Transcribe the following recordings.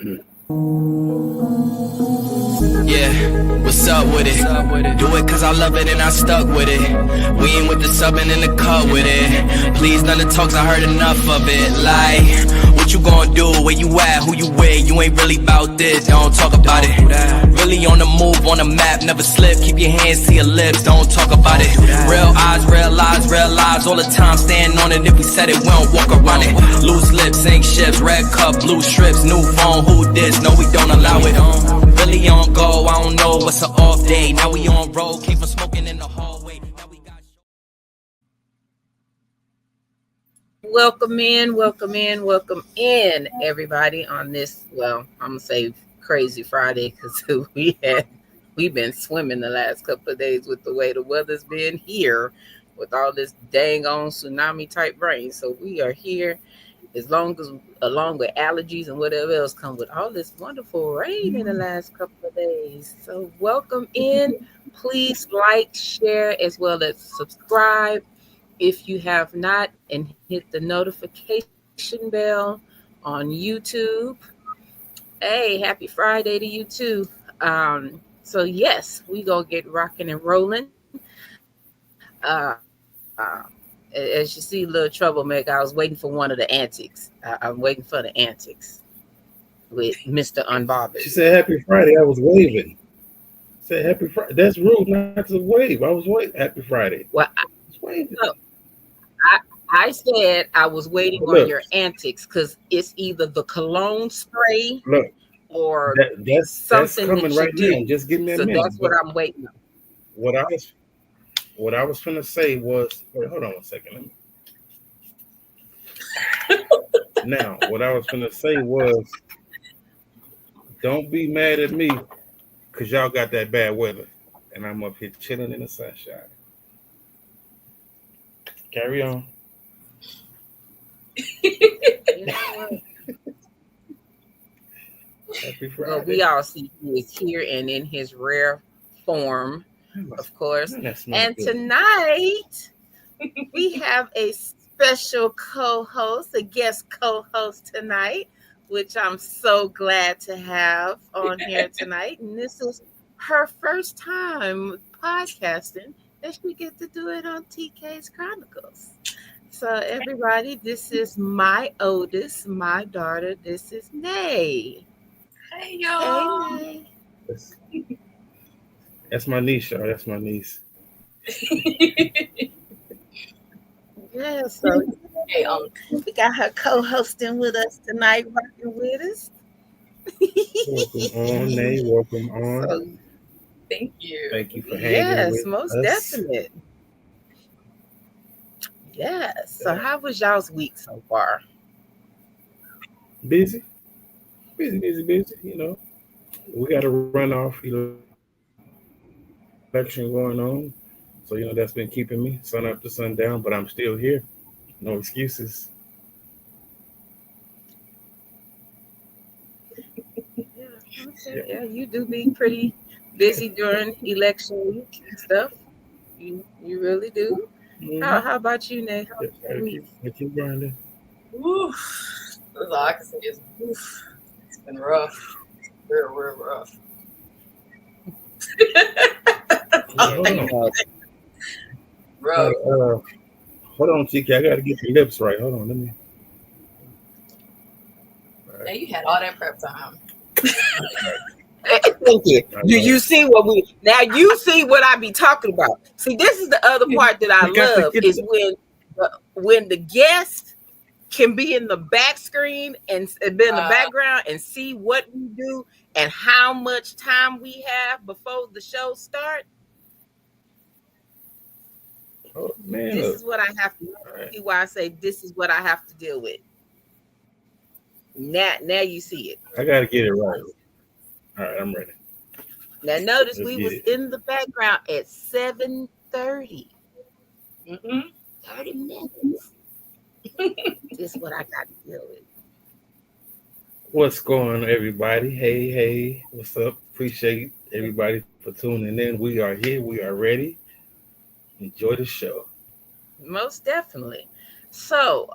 Yeah, what's up with it? Do it cause I love it and I stuck with it. We ain't with the subbing in the cut with it. Please, none of the talks, I heard enough of it. Like, what you gonna do? Where you at? Who you with? You ain't really about this, don't talk about it. Really on the move, on the map, never slip. Keep your hands to your lips, don't talk about it. Real eyes, real lies all the time. Stand on it, if we said it, we don't walk around it. Loose lips, sink ships, red cup, blue strips, new phone, who this? No, we don't allow it. Really on go, I don't know what's an off day. Now we on road, came from smoking in the hallway. Now we got Welcome in, everybody on this, well, I'm going to say crazy Friday because we've been swimming the last couple of days with the way the weather's been here with all this dang on tsunami type rain. So we are here along with allergies and whatever else come with all this wonderful rain in the last couple of days. So welcome in. Please like, share, as well as subscribe if you have not, and hit the notification bell on YouTube. Hey, happy Friday to you too. So yes, we gonna get rocking and rolling. As you see, little troublemaker, I was waiting for one of the antics. I'm waiting for the antics with Mr. Unbothered. She said, "Happy Friday." I was waving. Said, "Happy Friday." That's rude not to wave. I was waving. Happy Friday. Well, I was waving. I said I was waiting on your antics because it's either the cologne spray or that's something coming that right you now. do. Just give me a so minute. That's what I'm waiting on. What I was trying to say was, wait, hold on one second. Now, what I was going to say was, don't be mad at me because y'all got that bad weather, and I'm up here chilling in the sunshine. Carry on. You know what? Happy Friday. Well, we all see he is here and in his rare form, of course. And tonight we have a special co-host, a guest co-host tonight, which I'm so glad to have on here tonight. And this is her first time podcasting, and she gets to do it on TK's Chronicles. So everybody, this is my oldest, my daughter. This is Nay. Hey y'all. Hey, Nay. That's my niece, y'all. That's my niece. Yeah, so we got her co-hosting with us tonight, rocking with us. Welcome on, Nay. Welcome on. So, Thank you. Thank you for hanging with most us. definite. Yes. So how was y'all's week so far? Busy. You know, we got a runoff election going on. So, you know, that's been keeping me sun up to sundown, but I'm still here. No excuses. Yeah, you do be pretty busy during election week and stuff. You really do. Mm-hmm. How about you, Nate? What you grinding? Oof. That's all I can say is oof. It's been rough. Real rough. Rough. Hold on, TK. I gotta get your lips right. Hold on, let me. Right. Now you had all that prep time. Thank you. Do you see what you see what I be talking about? See, this is the other part that I love is when the guest can be in the back screen and be in the background and see what we do and how much time we have before the show starts. Oh, man. This is what I have to see why I say this is what I have to deal with. Now you see it. I gotta get it right. All right, I'm ready. Now notice we was in the background at 7:30. 30 minutes. This is what I got to deal with. What's going on, everybody? Hey, what's up? Appreciate everybody for tuning in. We are here. We are ready. Enjoy the show. Most definitely. So,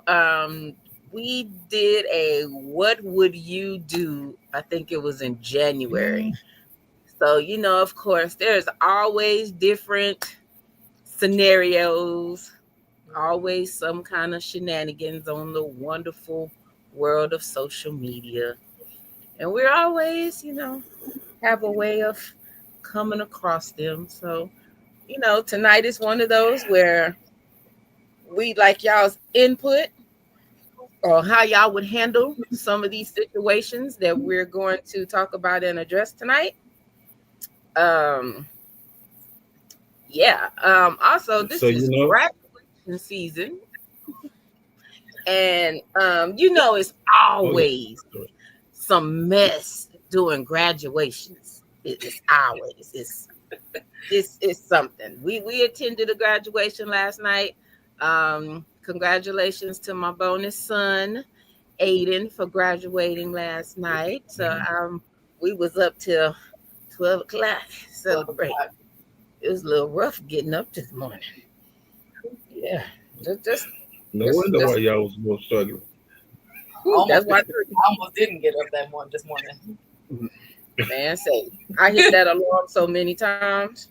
we did a what would you do I think it was in January. So, of course, there's always different scenarios, always some kind of shenanigans on the wonderful world of social media. And we're always, have a way of coming across them. So, tonight is one of those where we like y'all's input or how y'all would handle some of these situations that we're going to talk about and address tonight. Um, yeah. Also, this So is graduation season, and it's always some mess doing graduations. It's always it's something. We attended a graduation last night. Congratulations to my bonus son, Aiden, for graduating last night. So we was up till 12 o'clock celebrating. It was a little rough getting up this morning. Yeah, no wonder why y'all was more struggling. That's why I almost didn't get up this morning. Man, say I hit that alarm so many times.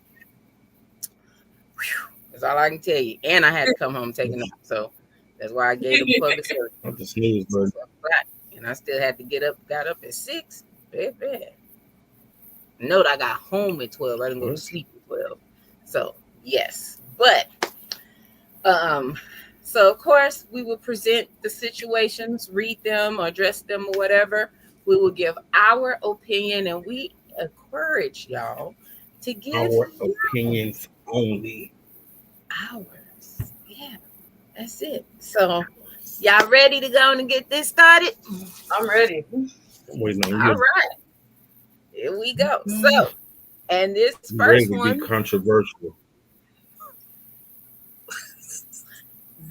That's all I can tell you. And I had to come home and take a nap. So that's why I gave them public service. I'm the snooze, bro. And I still had to got up at 6. Baby. Note I got home at 12. I didn't go to sleep at 12. So yes. But so of course we will present the situations, read them or address them or whatever. We will give our opinion, and we encourage y'all to give our opinions only. Ours. Yeah, that's it. So, y'all ready to go and get this started? I'm ready. Waiting on All you. right. Here we go. So, and this I'm first ready to one, be controversial.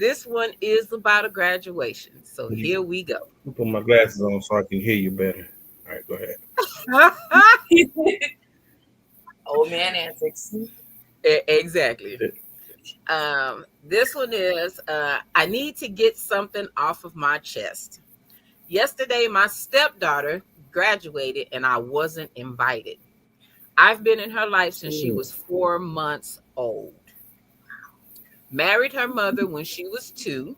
this one is about a graduation. So here we go. I'll put my glasses on so I can hear you better. All right, go ahead. Old man antics. Exactly. This one is I need to get something off of my chest. Yesterday, my stepdaughter graduated and I wasn't invited. I've been in her life since she was 4 months old. Married her mother when she was 2,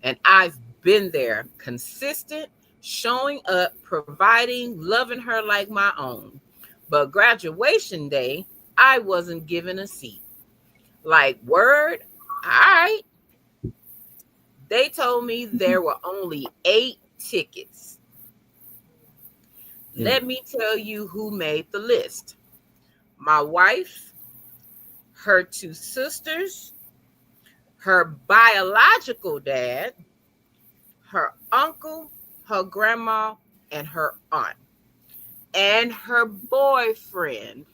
and I've been there, consistent, showing up, providing, loving her like my own. But graduation day, I wasn't given a seat. Like, word, all right. They told me there were only 8 tickets. Let me tell you who made the list. My wife, her 2 sisters, her biological dad, her uncle, her grandma, and her aunt, and her boyfriend.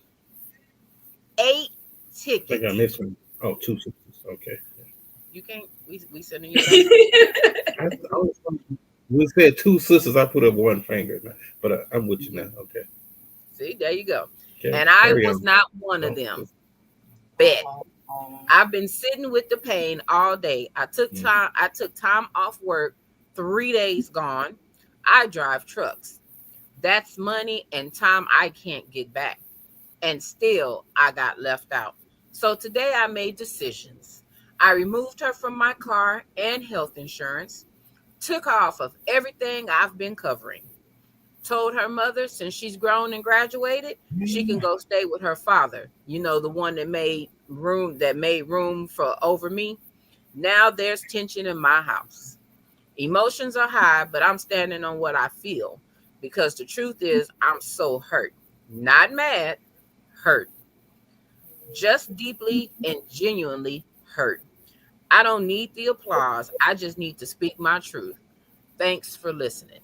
8 tickets. I think I missed one. Oh, 2 sisters. Okay. You can't. We sending you. We said 2 sisters. I put up 1 finger, but I'm with you now. Okay. See, there you go. Okay. And I was not one of them. Bet. I've been sitting with the pain all day. I took time off work. 3 days gone. I drive trucks. That's money and time I can't get back. And still I got left out. So today I made decisions. I removed her from my car and health insurance, took her off of everything I've been covering. Told her mother, since she's grown and graduated, she can go stay with her father. You know, the one that made room for over me. Now there's tension in my house. Emotions are high, but I'm standing on what I feel, because the truth is I'm so hurt. Not mad, hurt. Just deeply and genuinely hurt. I don't need the applause. I just need to speak my truth. Thanks for listening.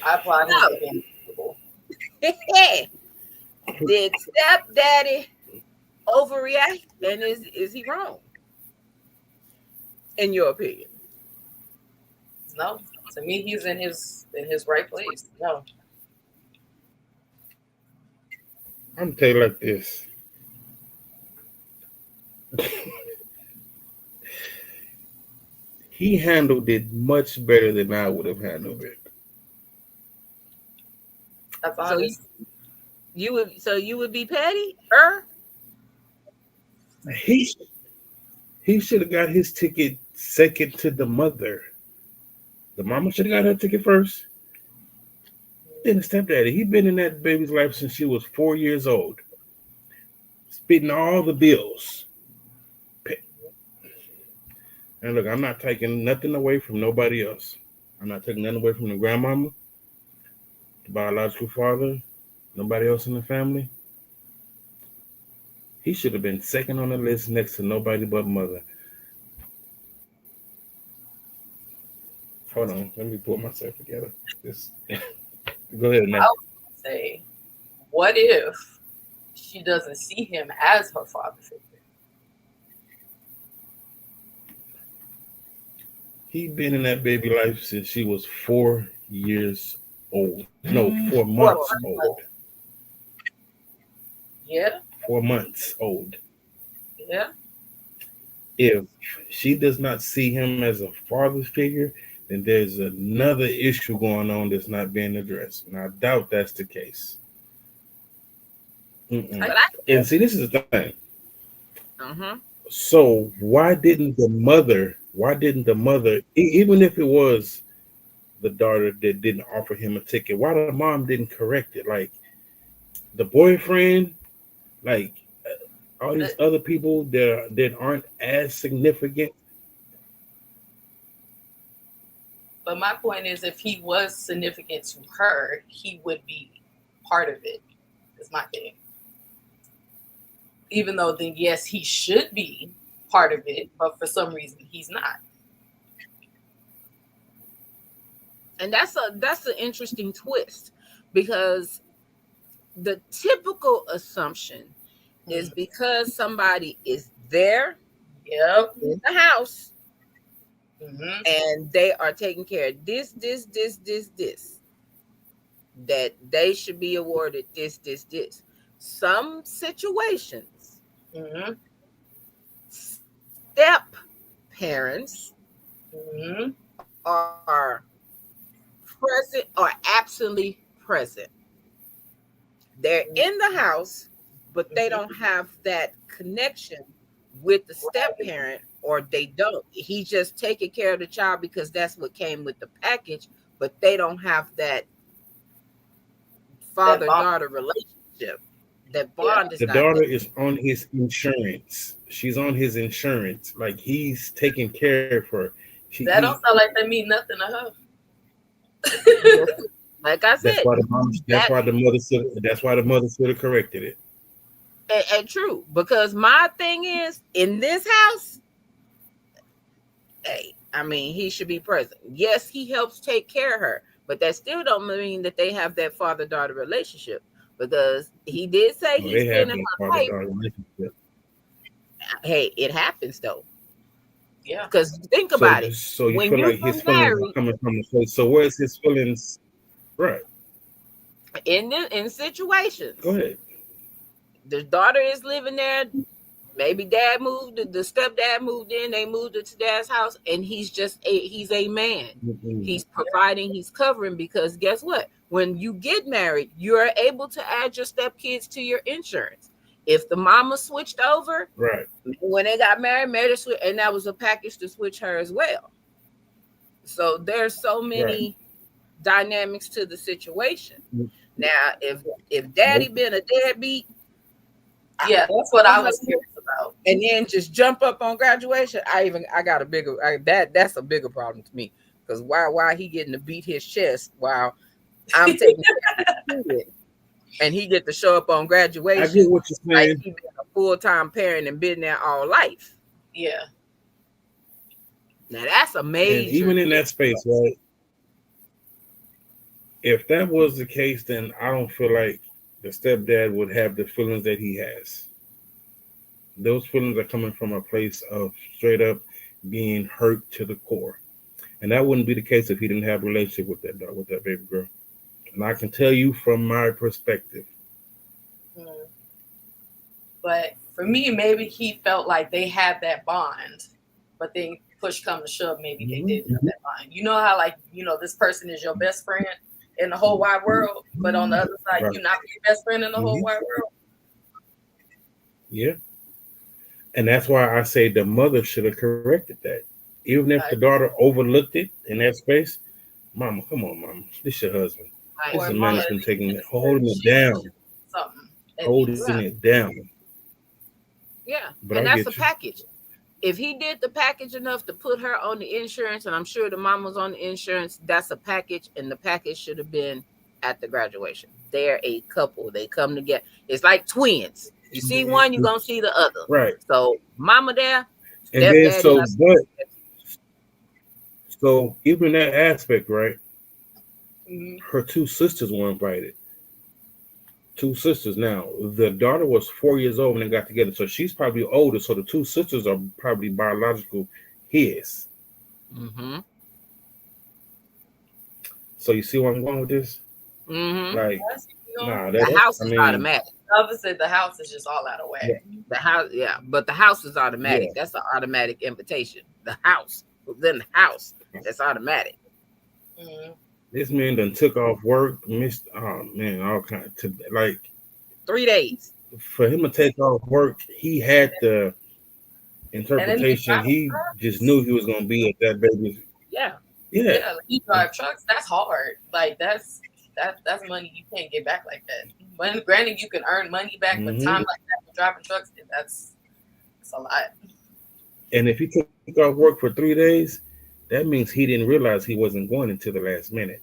I applaud him for being Did stepdaddy overreact? And is he wrong? In your opinion? No. To me, he's in his right place. No. I'm gonna tell you like this. He handled it much better than I would have handled it. That's So honest. you would be petty, He he should have got his ticket second to the mother. The mama should have got her ticket first. Then the stepdaddy. He been in that baby's life since she was 4 years old, spitting all the bills. And look, I'm not taking nothing away from nobody else. I'm not taking nothing away from the grandmama, the biological father, nobody else in the family. He should have been second on the list next to nobody but mother. Hold on, let me pull myself together. Just go ahead now. I would say, what if she doesn't see him as her father figure? He been in that baby life since she was 4 years old. No, 4 months old. Yeah, 4 months old. yeah. If she does not see him as a father figure, then there's another issue going on that's not being addressed. And I doubt that's the case. And see, this is the thing. So why didn't the mother, even if it was the daughter that didn't offer him a ticket, why the mom didn't correct it? Like the boyfriend, like all these other people that aren't as significant. But my point is, if he was significant to her, he would be part of it, is my thing. Even though then, yes, he should be part of it, but for some reason he's not. And that's an interesting twist, because the typical assumption is because somebody is there in the house and they are taking care of this, that they should be awarded this. Some situations, step parents are present or absently present. They're in the house, but they don't have that connection with the step parent, or they don't. He's just taking care of the child because that's what came with the package, but they don't have that father-daughter relationship. That bond is the not daughter there. is on his insurance. She's on his insurance. Like he's taking care of her. That don't sound like that mean nothing to her. Like I said, that's why the mother should have corrected it. And true, because my thing is, in this house, hey, I mean, he should be present. Yes, he helps take care of her, but that still don't mean that they have that father-daughter relationship, because he did say he's spending her life. Hey, it happens though. Yeah. Because think about it. So you when feel you like his feelings are coming from the place. So where's his feelings? Right. In situations. Go ahead. The daughter is living there. Maybe dad moved, the stepdad moved in, they moved into dad's house, and he's a man. He's providing, he's covering, because guess what? When you get married, you're able to add your stepkids to your insurance. If the mama switched over, right, when they got married, and that was a package to switch her as well. So there's so many dynamics to the situation. Now, if daddy been a deadbeat, yeah, that's what I was curious about. And then just jump up on graduation. I got a bigger that's a bigger problem to me, because why he getting to beat his chest while I'm taking care of it, and he get to show up on graduation. I get what you're saying. Like he been a full-time parent and been there all life. Yeah. Now that's amazing. And even in that space, right? If that was the case, then I don't feel like the stepdad would have the feelings that he has. Those feelings are coming from a place of straight up being hurt to the core. And that wouldn't be the case if he didn't have a relationship with that baby girl. And I can tell you from my perspective. But for me, maybe he felt like they had that bond, but then push come to shove, maybe they did have that mind. You know how, like, this person is your best friend in the whole wide world, but on the other side, Right. you're not your best friend in the whole wide world. Yeah. And that's why I say the mother should have corrected that. Even if the daughter overlooked it in that space, mama, come on, mama. This your husband. This is a man that's been holding it down. Holding it down. Yeah. But and I that's a get you. package. If he did the package enough to put her on the insurance, and I'm sure the mom was on the insurance, that's a package, and the package should have been at the graduation. They're a couple. They come together. It's like twins. You see one, you're going to see the other. Right. So mama there, And then stepdaddy. So even that aspect, right? Mhm. Her two sisters were invited. Two sisters. Now, the daughter was 4 years old when they got together, so she's probably older. So the two sisters are probably biological his. Mm-hmm. So you see where I'm going with this? Mm-hmm. Like, the house is automatic. Obviously, the house is just all out of whack. Yeah. The house, yeah, but the house is automatic. Yeah. That's an automatic invitation. The house, then the house, that's automatic. Mm-hmm. This man done took off work, missed. Oh man, all kind of like 3 days. For him to take off work, he had the interpretation. He just knew he was gonna be at that baby's. Yeah. Yeah, like you drive trucks. That's hard. Like that's money you can't get back like that. But granted, you can earn money back, but time like that for driving trucks, that's a lot. And if he took off work for 3 days, that means he didn't realize he wasn't going until the last minute.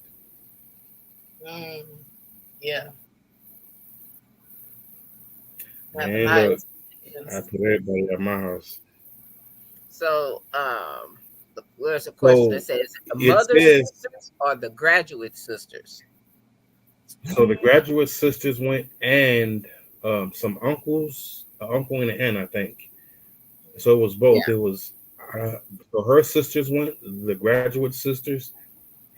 Yeah. And look, I put everybody at my house. So, there's a question that says the mother's sisters or the graduate sisters. So the graduate sisters went, and some uncles, an uncle and an aunt, I think. So it was both. Yeah. It was so her sisters went, the graduate sisters,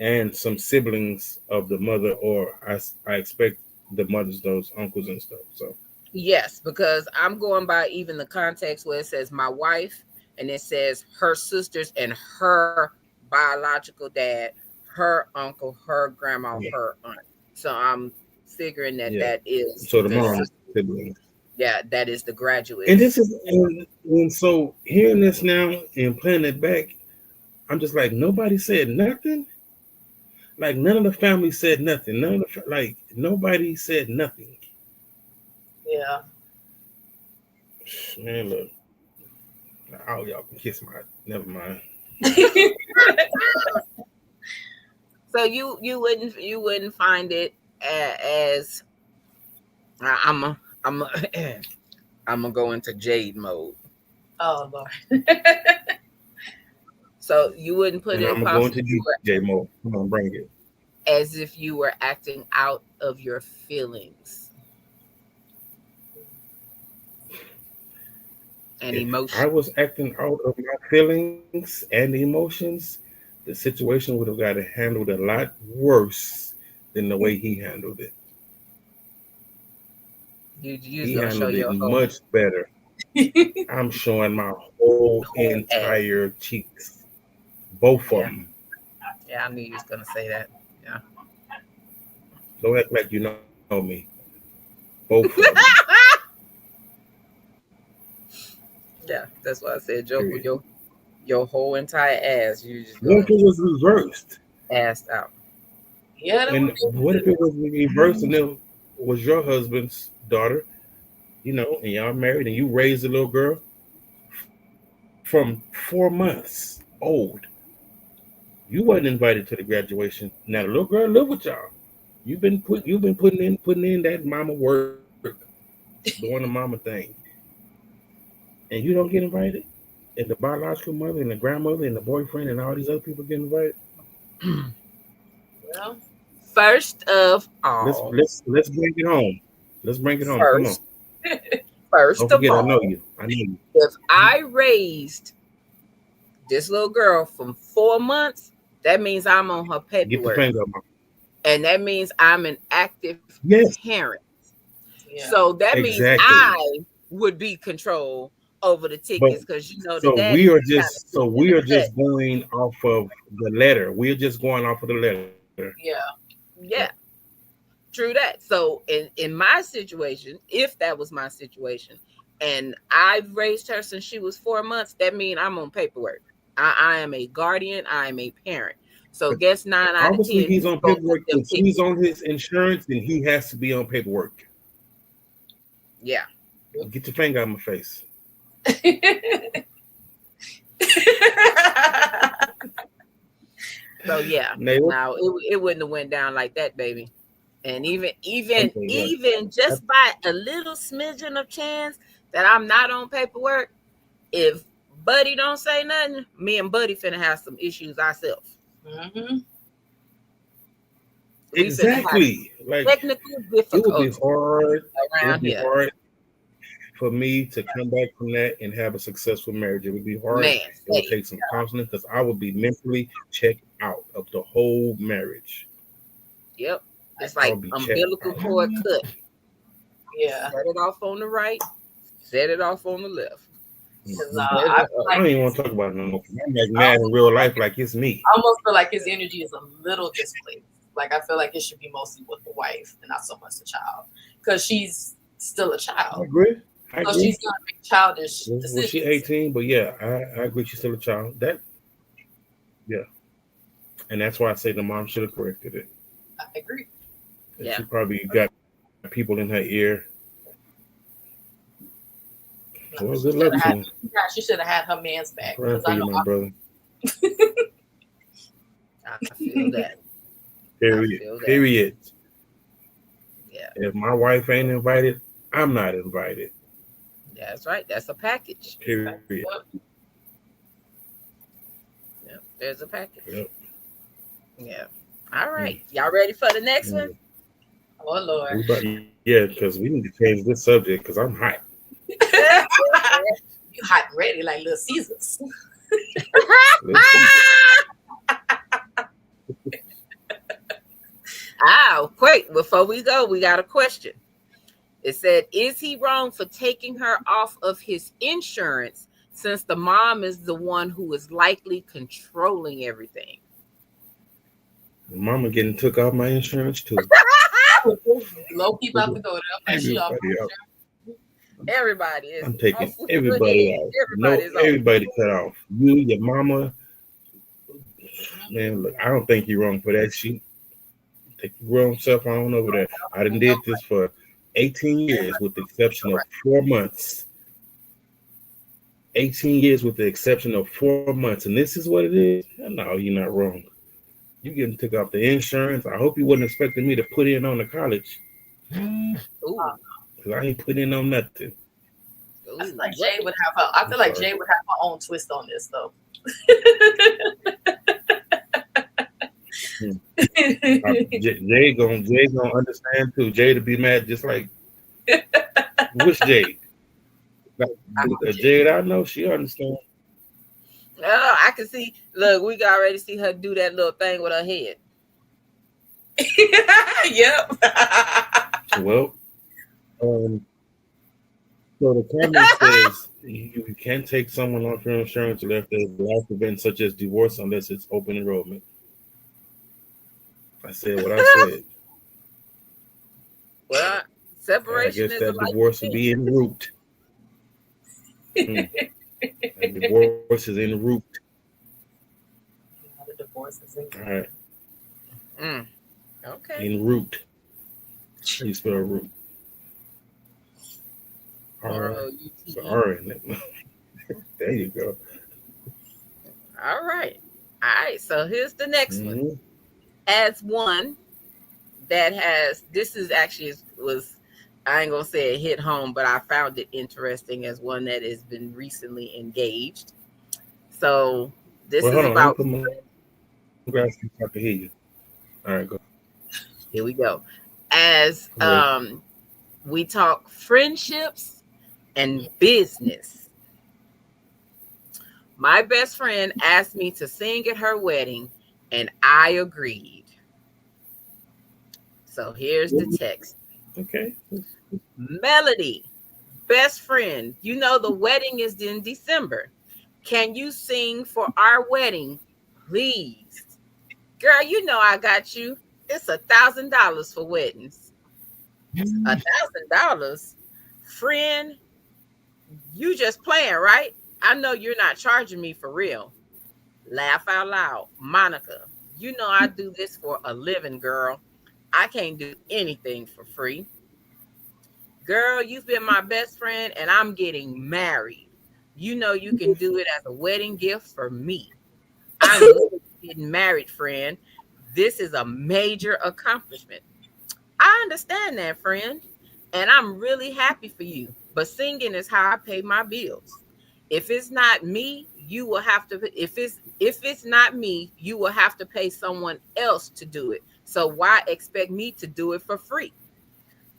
and some siblings of the mother, or I expect the mothers, those uncles and stuff. So yes, because I'm going by even the context where it says my wife, and it says her sisters and her biological dad, her uncle, her grandma, her aunt. So I'm figuring that that is so the mom siblings. Yeah, that is the graduate. And this is and so hearing this now and playing it back, I'm just like, nobody said nothing. Like none of the family said nothing. Nobody said nothing. Yeah. Man, look. Oh, y'all can kiss my. Never mind. So you wouldn't find it as I'm gonna go into Jade mode. Oh Lord. So you wouldn't put it. I'm going to Jade mode. Come on, bring it. As if you were acting out of your feelings and emotions. I was acting out of my feelings and emotions. The situation would have got handled a lot worse than the way he handled it. He handled it much better. I'm showing my whole entire cheeks. Both of them. Yeah, I knew you was going to say that. Yeah. Don't act like you know me. Both of them. Yeah, that's why I said joke with your whole entire ass. You just what if it was reversed? Assed out. Yeah. And what if it was reversed and it was your husband's daughter, and y'all married and you raised a little girl from 4 months old. You wasn't invited to the graduation. Now the little girl live with y'all. You've been putting in that mama work, doing the mama thing. And you don't get invited? And the biological mother and the grandmother and the boyfriend and all these other people get invited? Well, first of all, let's bring it home. Let's bring it home. First, come on. First don't of forget, all, I know you. If I raised this little girl from 4 months, that means I'm on her paperwork. Get the finger up, Mom. And that means I'm an active parent. Yeah. So that means I would be control over the tickets because you know the So daddy we are kinda just going off of the letter. We're just going off of the letter. Yeah, true that. So in my situation, if that was my situation, and I've raised her since she was 4 months, that means I'm on paperwork. I am a guardian. I am a parent. So guess 9 out of Obviously, 10 he's on gonna get paperwork. them If she's tickets. on his insurance, then he has to be on paperwork. Yeah. Get your finger out of my face. So yeah, Nail. now it wouldn't have went down like that, baby. And even Okay, just by a little smidgen of chance that I'm not on paperwork, if Buddy don't say nothing, me and Buddy finna have some issues ourselves. Mm-hmm. Exactly. Like technical it would be difficulties hard. It around would be here. hard for me to come back from that and have a successful marriage. It would be hard. Man, It would take some counseling because I would be mentally checked out of the whole marriage. Yep. It's like umbilical cord cut. Yeah. Set it off on the right, set it off on the left. I don't even want to talk about it no more. I'm like mad in real life, like it's me. I almost feel like his energy is a little displaced. Like I feel like it should be mostly with the wife and not so much the child, because she's still a child. I agree. So she's gonna make childish decisions. Well, she's 18, but yeah, I agree. She's still a child. And that's why I say the mom should have corrected it. I agree. Yeah. She probably got people in her ear. Well, good luck to him. She should have had her man's back. Praying for you, my brother. I feel that. Period. Yeah. If my wife ain't invited, I'm not invited. That's right. That's a package. Period. Yep. There's a package. Yep. Yeah. All right. Y'all ready for the next one? Oh Lord. Yeah, because we need to change this subject because I'm hot. You hot and ready like Little Caesars. Wait, before we go, we got a question. It said, is he wrong for taking her off of his insurance since the mom is the one who is likely controlling everything? Mama getting took off my insurance too. Low key about to go there. Everybody is. I'm taking everybody off. Everybody cut off. You, your mama. Man, look, I don't think you're wrong for that. She take your wrong self on over there. I done did this for 18 years with the exception of 4 months. 18 years with the exception of 4 months. And this is what it is? No, you're not wrong. You getting took off the insurance. I hope you wasn't expecting me to put in on the college. Because I ain't put in on nothing. I feel like Jay would have her. I feel like Jay would have her own twist on this though. Jay gonna understand too. Jay to be mad just like which Jay? Jay that I know, she understands. Oh, I can see. Look, we can already see her do that little thing with her head. Yep. Well, so the comment says you can't take someone off your insurance if there's life events such as divorce unless it's open enrollment. I said what I said. Well, separation. I guess that divorce would be en route. That divorce is en route. The divorce is en route. All right. Okay. En route. How you spell root? R in it. There you go. All right. So here's the next one. As one that this is actually was, I ain't gonna say it hit home, but I found it interesting as one that has been recently engaged. So this is about. I can hear you. All right, go. Here we go. As we talk friendships and business. My best friend asked me to sing at her wedding, and I agreed. So here's the text. Okay. Melody, Best friend, you know the wedding is in December. Can you sing for our wedding, please? Girl, you know I got you. It's $1,000 for weddings. $1,000, friend. You just playing, right? I know you're not charging me for real. Laugh out loud, Monica. You know I do this for a living, girl. I can't do anything for free. Girl, you've been my best friend, and I'm getting married. You know you can do it as a wedding gift for me. I'm literally getting married, friend. This is a major accomplishment. I understand that, friend, and I'm really happy for you. But singing is how I pay my bills. If it's not me, you will have to. If it's not me, you will have to pay someone else to do it. So why expect me to do it for free?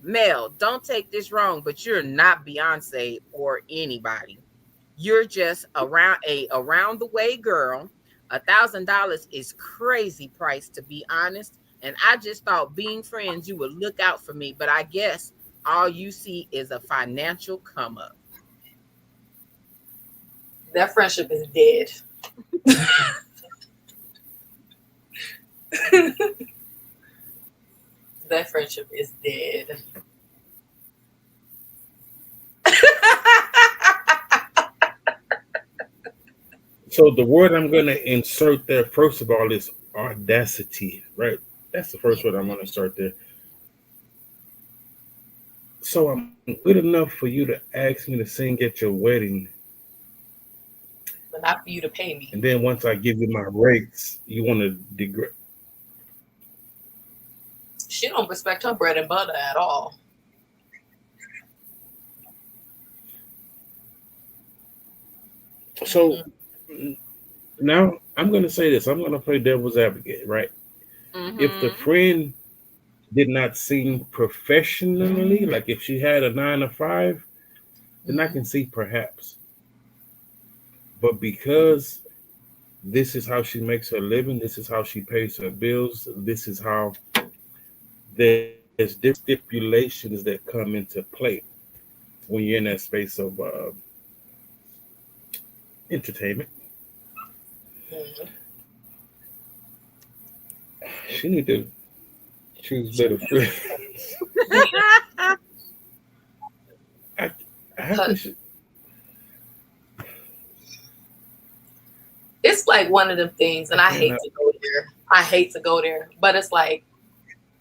Mel, don't take this wrong, but you're not Beyonce or anybody. You're just around the way girl. $1,000 is crazy price, to be honest. And I just thought being friends, you would look out for me. But I guess all you see is a financial come up. That friendship is dead. That friendship is dead. So the word I'm going to insert there, first of all, is audacity, right? That's the first word I'm going to start there. So I'm good enough for you to ask me to sing at your wedding. But not for you to pay me. And then once I give you my rates, you want to degrade. She don't respect her bread and butter at all. So now I'm going to say this. I'm going to play devil's advocate, right? Mm-hmm. If the friend did not sing professionally, like if she had a 9 to 5, then I can see perhaps. But because this is how she makes her living, this is how she pays her bills, this is how there's different stipulations that come into play when you're in that space of entertainment. Mm-hmm. She need to choose better friends. I have to. It's like one of them things, and I hate to go there. I hate to go there, but it's like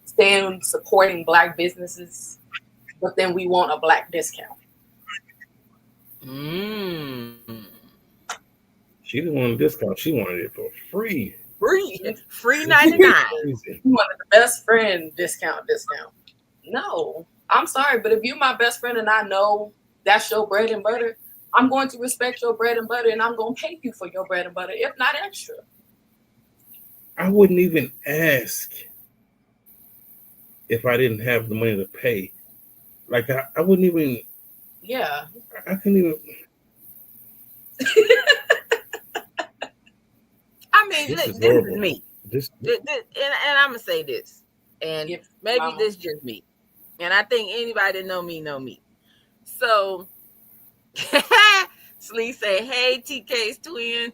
staying supporting Black businesses, but then we want a Black discount. She didn't want a discount. She wanted it for free. Free 99. You wanted the best friend discount. No, I'm sorry, but if you're my best friend and I know that's your bread and butter, I'm going to respect your bread and butter, and I'm going to pay you for your bread and butter, if not extra. I wouldn't even ask if I didn't have the money to pay. Like, I wouldn't even. Yeah. I couldn't even. I mean, this is me. And I'm going to say this. And maybe this just me. And I think anybody that know me. So, Slee say, hey, TK's twin.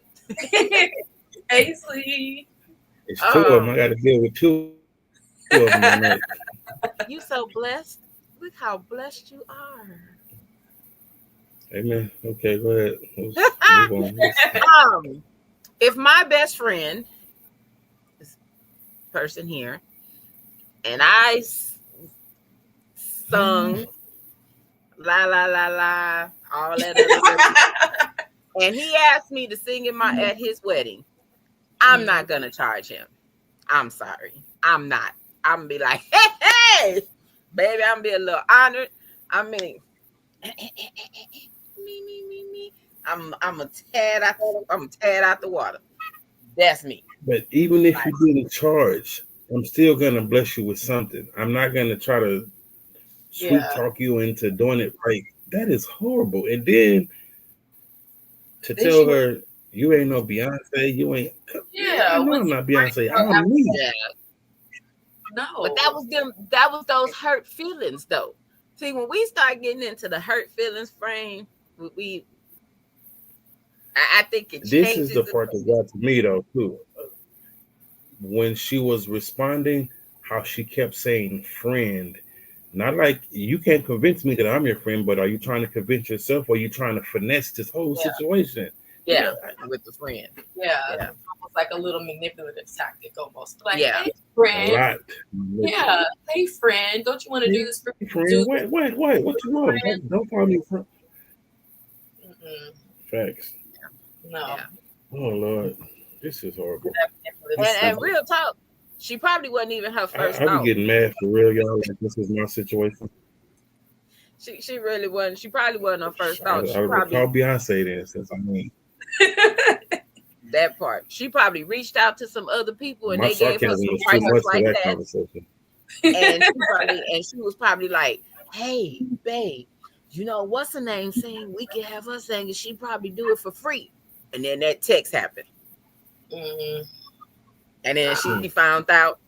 Hey, Slee. It's 2 of them. I got to deal with 2 of them tonight. You so blessed. Look how blessed you are. Amen. Okay, go ahead. Let's move on. If my best friend, this person here, and I sung la la la la, all that other and he asked me to sing at his wedding, I'm not gonna charge him. I'm sorry. I'm not. I'm gonna be like, hey, baby, I'm gonna be a little honored. I mean, me. I'm a tad out the water. That's me. But even if you didn't charge, I'm still gonna bless you with something. I'm not gonna try to sweet talk you into doing it right. That is horrible. And then to tell her you ain't no Beyonce, you ain't. Yeah, I know I'm not Beyonce. I'm me. Yeah. No, but that was those hurt feelings though. See, when we start getting into the hurt feelings frame, I think it This changes. is the part that got to me though too. When she was responding, how she kept saying friend. Not like you can't convince me that I'm your friend, but are you trying to convince yourself or are you trying to finesse this whole situation? Yeah, with the friend. Yeah. Yeah. Almost like a little manipulative tactic almost. Like, Yeah. hey, A friend. lot. Yeah. Hey, friend. Don't you want to do this for Friend, do wait. What you want? Don't call me friend. Facts. No. Yeah. Oh Lord, this is horrible. And real talk, she probably wasn't even her first I thought. be getting mad for real, y'all. Like this is my situation. She really wasn't. She probably wasn't her first thought. I would call Beyonce then, since I mean that part. She probably reached out to some other people and my they gave her sarcasm some was too prices much like for that that. conversation. And she was probably like, "Hey, babe, you know what's her name saying we can have her sing, and she probably do it for free." And then that text happened, and then she found out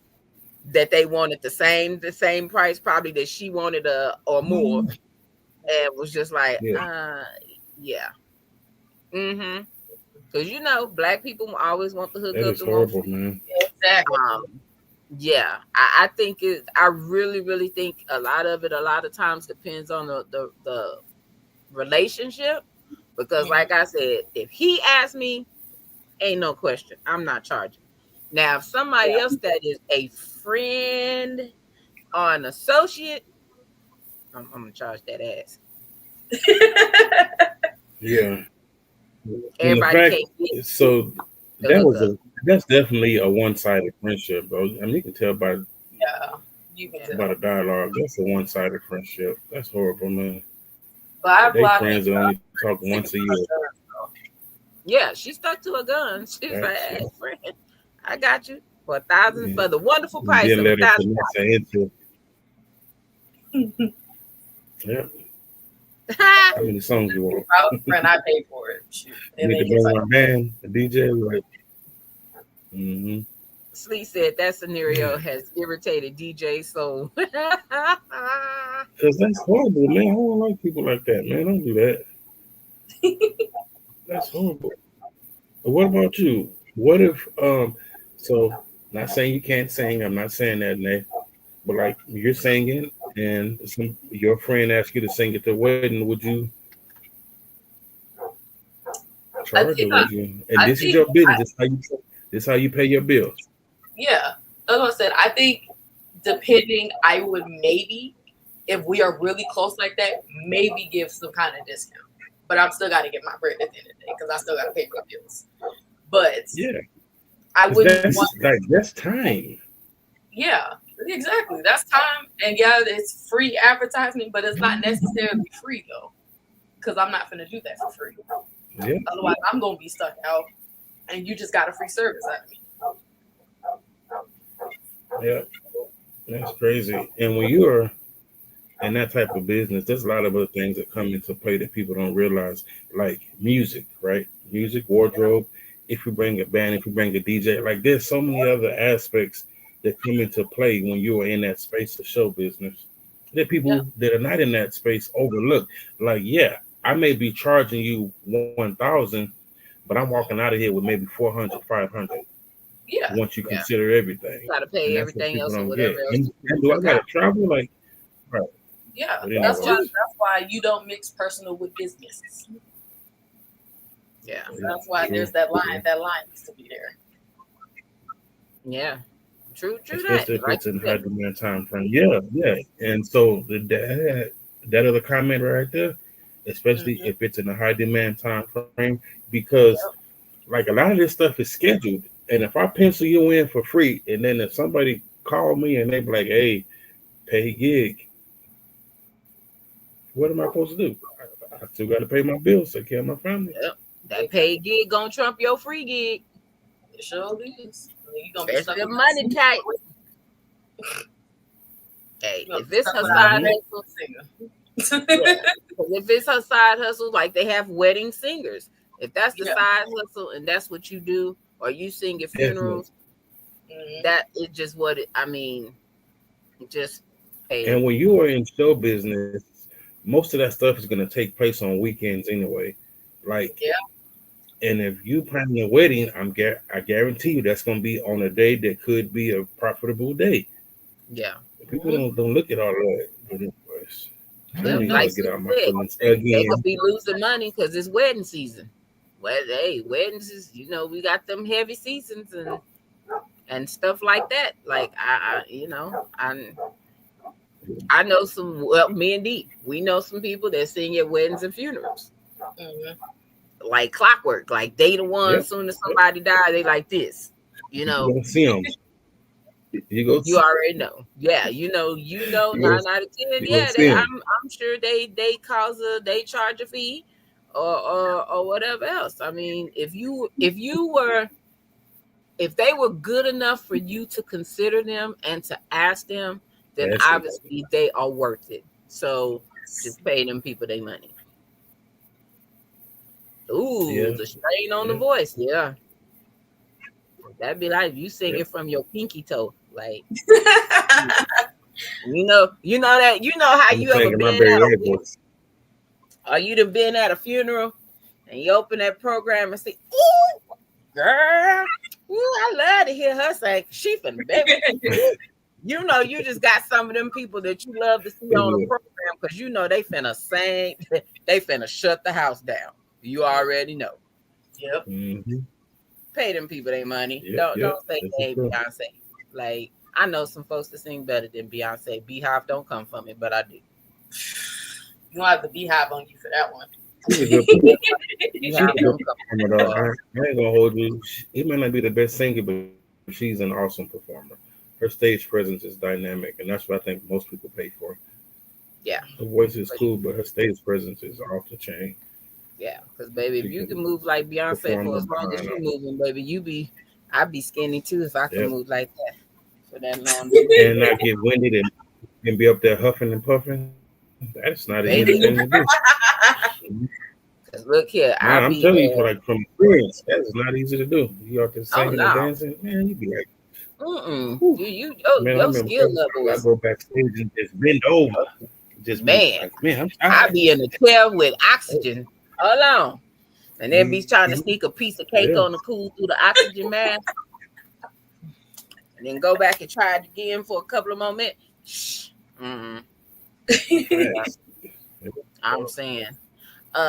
that they wanted the same price, probably that she wanted or more, and was just like, yeah. Because black people always want to hook That up is the horrible, man. Exactly. Yeah, I think I really think a lot of times depends on the relationship, because like I said, if he asked me, ain't no question, I'm not charging. Now, if somebody else that is a friend or an associate, I'm gonna charge that ass. Yeah. Everybody can't so that's definitely a one-sided friendship, bro. I mean, you can tell by the dialogue. That's a one-sided friendship. That's horrible, man. But they friends that only talk once a year. Yeah, she stuck to her guns. She's like, "Hey, friend, I got you for $1,000 for the wonderful price of $1,000." Yeah. How many songs you want? Friend, I paid for it. You need to bring my band, the DJ. Like, Sleep said that scenario has irritated DJ so. Because that's horrible, man. I don't like people like that, man. Don't do that. That's horrible. But what about you? What if so not saying you can't sing, I'm not saying that, Nate, but like you're singing and your friend asks you to sing at the wedding, would you charge or would you? And this is your business. This how you pay your bills. Yeah. That's what I said. I think depending, I would maybe, if we are really close like that, maybe give some kind of discount. But I'm still got to get my bread at the end of the day because I still got to pay my bills. But yeah, I wouldn't that's time. Yeah, exactly. That's time. And yeah, it's free advertisement, but it's not necessarily free though, because I'm not going to do that for free. Yeah. Otherwise, I'm going to be stuck out, and you just got a free service out of me. Yeah, that's crazy. And when you are in that type of business, there's a lot of other things that come into play that people don't realize, like music, right? Music, wardrobe. If you bring a band, if you bring a DJ, like there's so many other aspects that come into play when you are in that space of show business that people that are not in that space overlook. Like, yeah, I may be charging you 1,000, but I'm walking out of here with maybe 400, 500. Yeah. Once you consider everything, gotta pay everything else or whatever else. And do I gotta travel? Like, right? Yeah, that's why you don't mix personal with business. Yeah, that's why there's that line. That line needs to be there. Yeah, true. Especially if it's in high demand time frame. Yeah. And so that other comment right there, especially if it's in a high demand time frame, because like a lot of this stuff is scheduled. And if I pencil you in for free, and then if somebody call me and they be like, "Hey, pay gig," what am I supposed to do? I still got to pay my bills, take care of my family. Yep. That paid gig gonna trump your free gig. It sure is. You gonna be stuck with money tight. Hey, if it's her side hustle, if it's her side hustle, like they have wedding singers. If that's the side hustle and that's what you do, or you sing at funerals, that is just what it. I mean, just paid. And when you are in show business, most of that stuff is going to take place on weekends anyway. Like, Yeah. and if you planning a wedding, I guarantee you that's going to be on a day that could be a profitable day. Yeah. People don't look at all that. But anyways, I Yep. need Like to get you out my said, feelings they again. could be losing money because it's wedding season. Well, hey, weddings is, you know, we got them heavy seasons and stuff like that. Like I know some. Well, me and Dee, we know some people that sing at weddings and funerals, like clockwork. Like they the ones. Yep. Soon as somebody die, they like this. You You know, gonna see them. you already know. Yeah, you know. 9 out of 10. Yeah, I'm sure they charge a fee, or whatever else. I mean, if they were good enough for you to consider them and to ask them, then That's obviously they are worth it. So just pay them people their money. Ooh, the strain on the voice. Yeah. That'd be like you singing from your pinky toe. Like you know how you ever been you done been at a funeral and you open that program and say, ooh, girl, ooh, I love to hear her sing. She finna baby. You know, you just got some of them people that you love to see on the program because you know they finna sing, they finna shut the house down. You already know. Yep. Mm-hmm. Pay them people their money. Yep, Don't say they ain't Beyonce. Like, I know some folks that sing better than Beyonce. Beehive don't come for me, but I do. You don't have the beehive on you for that one. I ain't gonna hold you. He might not be the best singer, but she's an awesome performer. Her stage presence is dynamic, and that's what I think most people pay for. Yeah. Her voice is cool, but her stage presence is off the chain. Yeah, because baby, if you can move like Beyonce for as long as you moving, baby, I'd be skinny too if I could move like that for that long. And not get winded and be up there huffing and puffing. That's not an easy thing to do. Cause look here, I'm telling you, like from experience, that is not easy to do. You out there singing and dancing, man. You be like, your skill level. I go backstage and just bend over. Just man, I be in a chair with oxygen. Hold on. And then be trying to sneak a piece of cake on the pool through the oxygen mask. And then go back and try it again for a couple of more minutes. I'm saying.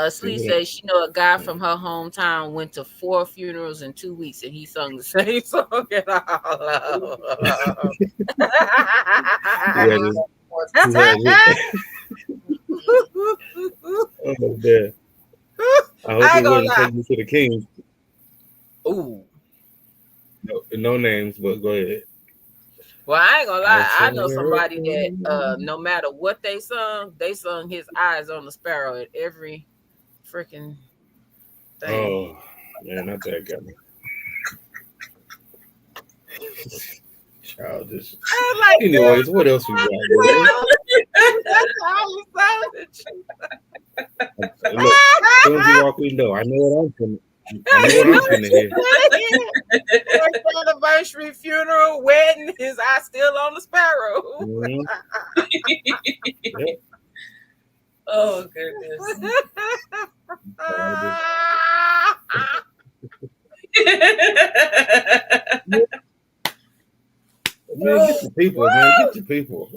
Slee says she know a guy from her hometown went to 4 funerals in 2 weeks and he sung the same song at all. Oh, man. I hope he wouldn't take me to the Kings. Ooh. No names, but go ahead. Well, I ain't gonna lie. I know somebody that no matter what they sung His Eyes on the Sparrow at every freaking thing. Oh, man, not that guy. Childish. Like, anyways, what else we got? Look, as soon as you walk in the door, I know what I'm finna hear. First anniversary, funeral, wedding, His Eye still on the Sparrow. Mm-hmm. Yep. Oh goodness. Man, get your people, man. Get your people.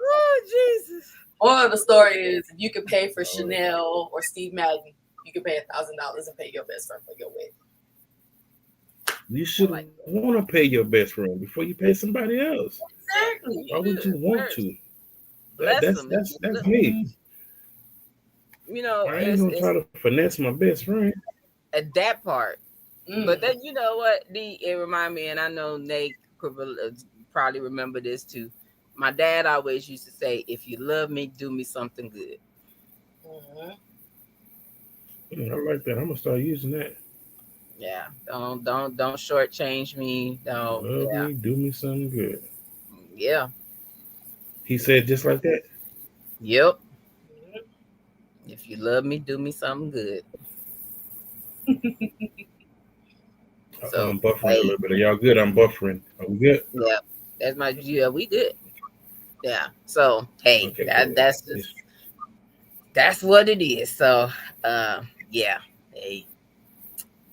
Oh, Jesus. Moral of the story is if you can pay for Chanel or Steve Madden, you can pay $1,000 and pay your best friend for your wedding. You should want to pay your best friend before you pay somebody else. Exactly. Why would you want to? That's me. You know, I ain't gonna try to finesse my best friend. At that part. But then you know what? It remind me, and I know Nate probably remember this too. My dad always used to say, "If you love me, do me something good." I like that. I'm gonna start using that. Yeah, don't shortchange me. Don't love me, do me something good. Yeah. He said just like that. Yep. If you love me, do me something good. So I'm buffering a little bit. Are y'all good? I'm buffering. Are we good? Yeah. That's we good. Yeah. So hey, Okay, that's just that's what it is. So yeah. Hey,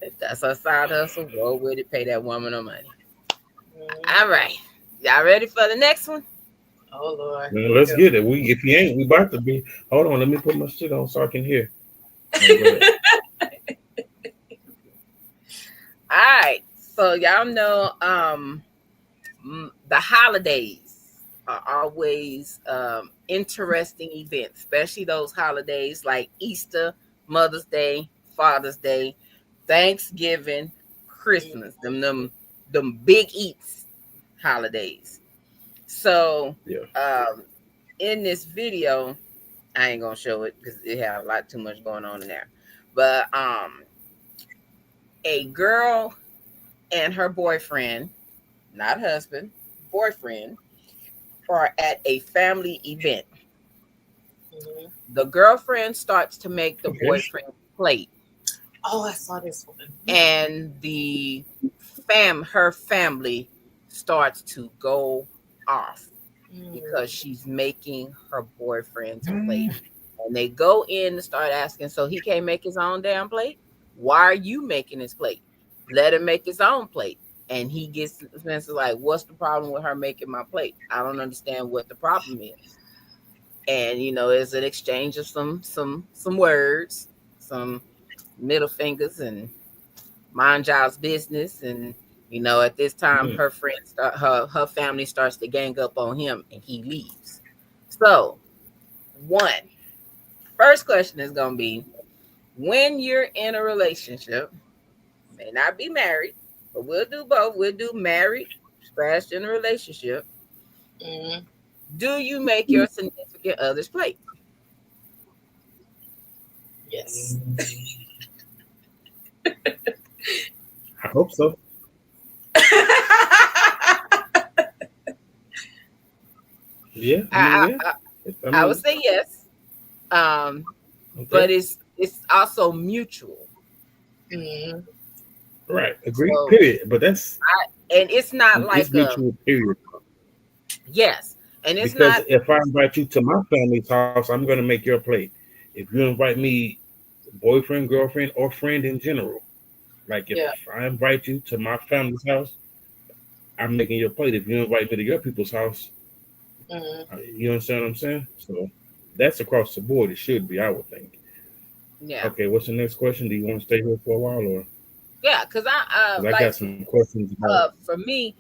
if that's her side hustle, roll with it, pay that woman her money. All right. Y'all ready for the next one? Oh Lord. man, let's get it. We if you ain't, we about to be. Hold on, let me put my shit on so I can hear. Right, All right. So y'all know the holidays are always interesting events, especially those holidays like Easter, Mother's Day, Father's Day, Thanksgiving, Christmas, them big eats holidays. So yeah. in this video, I ain't gonna show it because it have a lot too much going on in there. But a girl and her boyfriend, not husband, boyfriend, are at a family event. The girlfriend starts to make the Okay. boyfriend plate, Oh, I saw this one. and the her family starts to go off because she's making her boyfriend's plate. And they go in and start asking, so he can't make his own damn plate? Why are you making his plate? Let him make his own plate. And he gets Spencer like, what's the problem with her making my plate? I don't understand what the problem is. And you know, it's an exchange of some words, some middle fingers, and mind y'all's business. And you know, at this time, her friends, her family starts to gang up on him, and he leaves. So, first question is gonna be: when you're in a relationship, may not be married, but we'll do both. We'll do married / in a relationship. Do you make your significant other's plate? Yes. I hope so. Yeah, I would say yes. Okay. But it's also mutual. Right. Agreed. So, period. But that's and it's not it's like mutual. Period. Yes, and it's Because not. if I invite you to my family's house, I'm going to make your plate. If you invite me, boyfriend, girlfriend, or friend in general, like if I invite you to my family's house, I'm making your plate. If you invite me to your people's house, you understand what I'm saying? So that's across the board. It should be, I would think. Yeah. Okay. What's the next question? Do you want to stay here for a while, or? Yeah, because I Like, got some questions about. For me,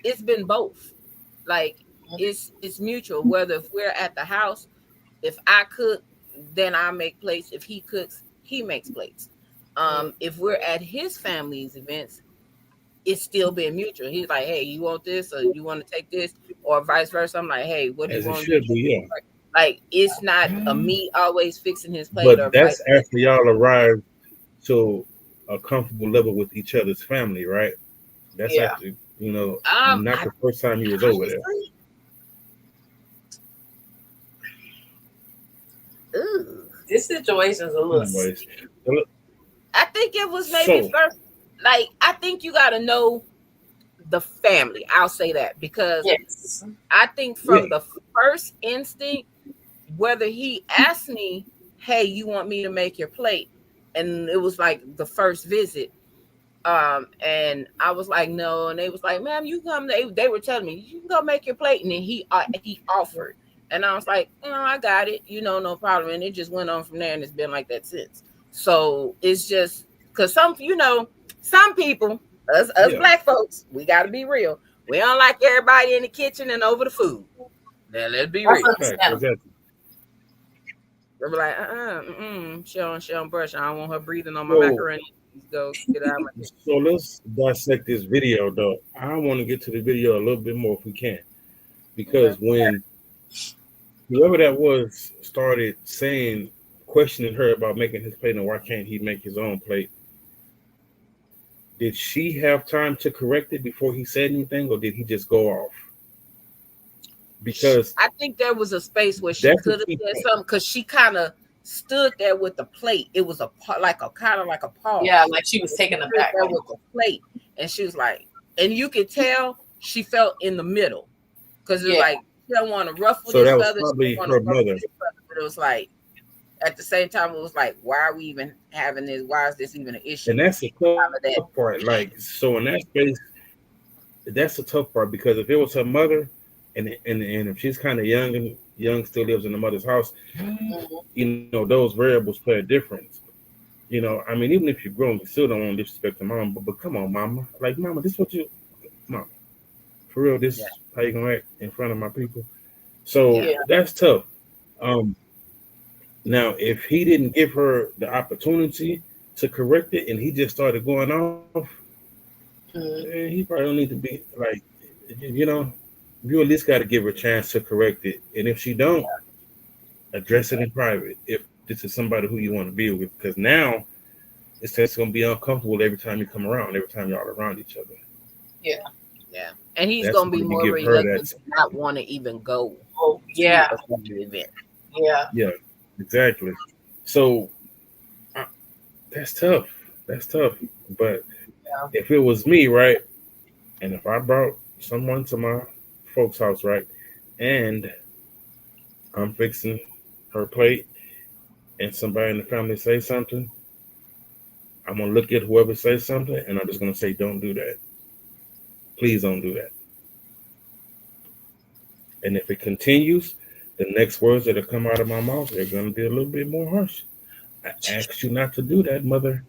it's been both. Like it's mutual. Whether if we're at the house, if I cook, then I make plates. If he cooks, he makes plates. If we're at his family's events, it's still being mutual. He's like, hey, you want this, or you want to take this, or vice versa. I'm like, hey, what do you want to do? Yeah. Like it's not a me always fixing his plate, or that's vice after y'all arrive to a comfortable level with each other's family, right? That's after, not the first time he was over there. Ooh. This situation is a little. I think it was maybe first. Like I think you got to know the family. I'll say that because I think from the first instinct, whether he asked me, "Hey, you want me to make your plate?" and it was like the first visit, and I was like, "No," and they was like, "Ma'am, you come." They were telling me, "You can go make your plate," and then he offered, and I was like, I got it, no problem," and it just went on from there, and it's been like that since. So it's just because some people, us Black folks, we got to be real. We don't like everybody in the kitchen and over the food. Now let's be real. They're like, she don't brush. I don't want her breathing on my macaroni. Go get out of my kitchen. So let's dissect this video, though. I want to get to the video a little bit more if we can, because when whoever that was started questioning her about making his plate and why can't he make his own plate, did she have time to correct it before he said anything, or did he just go off? Because I think there was a space where she could have said something, because she kind of stood there with the plate. It was kind of like a pause. Yeah, like she was taking it back with the plate, and she was like, and you could tell she felt in the middle, because it's like don't want to ruffle So this that was feather. probably She don't her want to ruffle mother. this feather. But it was like, at the same time, it was like, why are we even having this? Why is this even an issue? And that's the All of that. tough part. Like, so in that space, that's the tough part, because if it was her mother, and if she's kind of young and still lives in the mother's house, you know, those variables play a difference. You know, I mean, even if you're grown, you still don't want to disrespect the mom. But come on, mama. Like, mama, this what you, mama, for real, this how you gonna act in front of my people? So that's tough. Now, if he didn't give her the opportunity to correct it, and he just started going off, he probably don't need to be like, you know, you at least got to give her a chance to correct it. And if she don't, address it in private. If this is somebody who you want to be with, because now it's just going to be uncomfortable every time you come around, every time y'all are around each other. Yeah. And he's That's going to be when you more give her reluctant to not want to even go. Oh, to a family event. Yeah, exactly. So that's tough. That's tough. But if it was me, right, and if I brought someone to my folks' house, right, and I'm fixing her plate, and somebody in the family say something, I'm gonna look at whoever says something, and I'm just gonna say, "Don't do that. Please don't do that." And if it continues, the next words that will come out of my mouth, they're gonna be a little bit more harsh. I asked you not to do that, mother,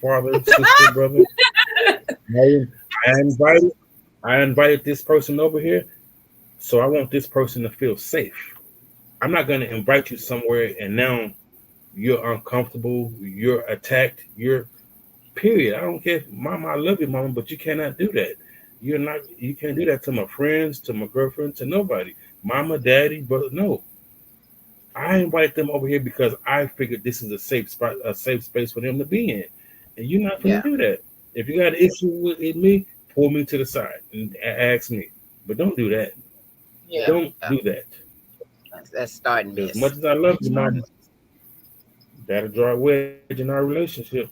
father, sister, brother. I invited this person over here, so I want this person to feel safe. I'm not gonna invite you somewhere and now you're uncomfortable, you're attacked, you're period. I don't care, mama, I love you, mama, but you cannot do that. You can't do that to my friends, to my girlfriend, to nobody. Mama, daddy, brother, no. I invite them over here because I figured this is a safe spot, a safe space for them to be in. And you're not gonna do that. If you got an issue with me, pull me to the side and ask me. But don't do that. Don't do that. That's starting as much as I love you, mama, that'll draw a wedge in our relationship.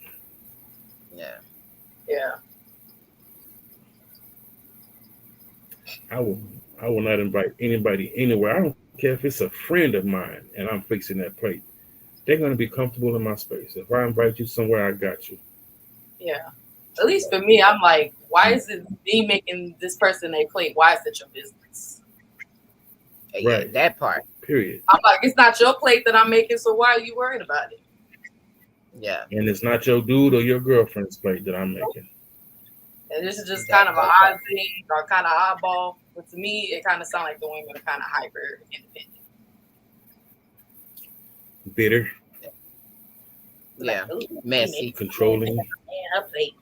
I will not invite anybody anywhere. I don't care if it's a friend of mine and I'm fixing that plate. They're going to be comfortable in my space. If I invite you somewhere, I got you. Yeah. At least for me, I'm like, why is it me making this person a plate? Why is it your business? Right. That part. Period. I'm like, it's not your plate that I'm making, so why are you worried about it? Yeah. And it's not your dude or your girlfriend's plate that I'm making. And this is just kind of an odd thing or kind of oddball. But to me, it kind of sounds like the women are kind of hyper independent. Bitter. Yeah. Messy. Controlling. Her plate.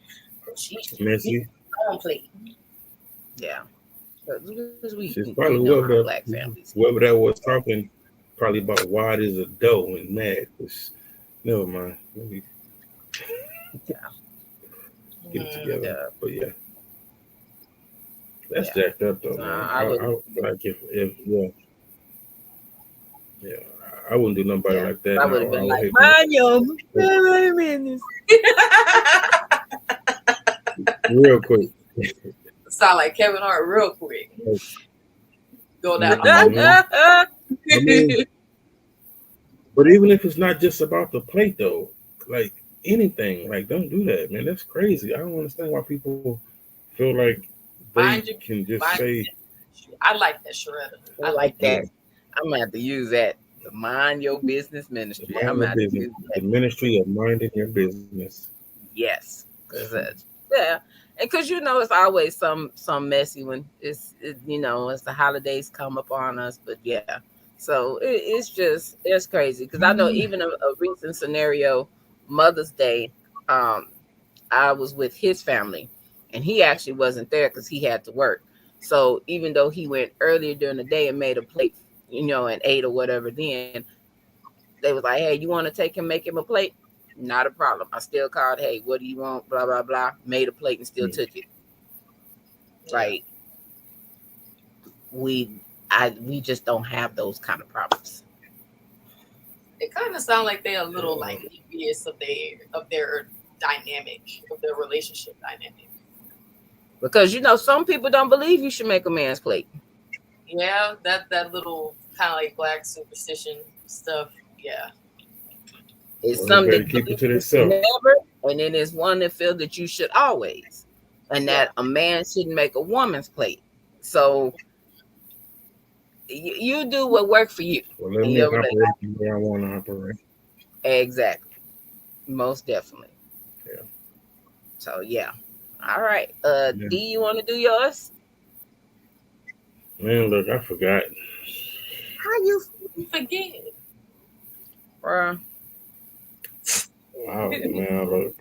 She's messy. Own plate. Yeah. She's probably whoever that was talking probably about wide as a dough and mad. Never mind. Let me get it together. But yeah. That's jacked up though, man. I like if I wouldn't do nobody like that. I would have been like, mind your business. Real quick. Sound like Kevin Hart real quick. Go down. I mean, but even if it's not just about the plate though, like anything, like don't do that, man. That's crazy. I don't understand why people feel like they can just say. I like that, Sharetta. I like that. I'm gonna have to use that. The Mind Your Business Ministry. I'm gonna have to use that. The ministry of minding your business. Yes, yeah, and because it's always some messy when it's as the holidays come upon us. But yeah, so it's crazy because I know even a recent scenario, Mother's Day, I was with his family, and he actually wasn't there because he had to work. So even though he went earlier during the day and made a plate, and ate or whatever, then they was like, hey, you want to take him, make him a plate? Not a problem. I still called, hey, what do you want? Blah, blah, blah. Made a plate and still took it. Like, we just don't have those kind of problems. It kind of sounds like they're a little like envious of their dynamic, of their relationship dynamic. Because some people don't believe you should make a man's plate. Yeah, that little kind of like black superstition stuff. Yeah. It's Well, they some better that keep it to you themselves. never, and then there's one that feel that you should always, and Yeah. that a man shouldn't make a woman's plate. So you do what work for you Well, let in me your relationship. operate the way I want to operate. Exactly. Most definitely. Yeah. So yeah. All right. Yeah. D, you want to do yours? Man, look, I forgot. How you, Forget. bruh? Wow, man, look,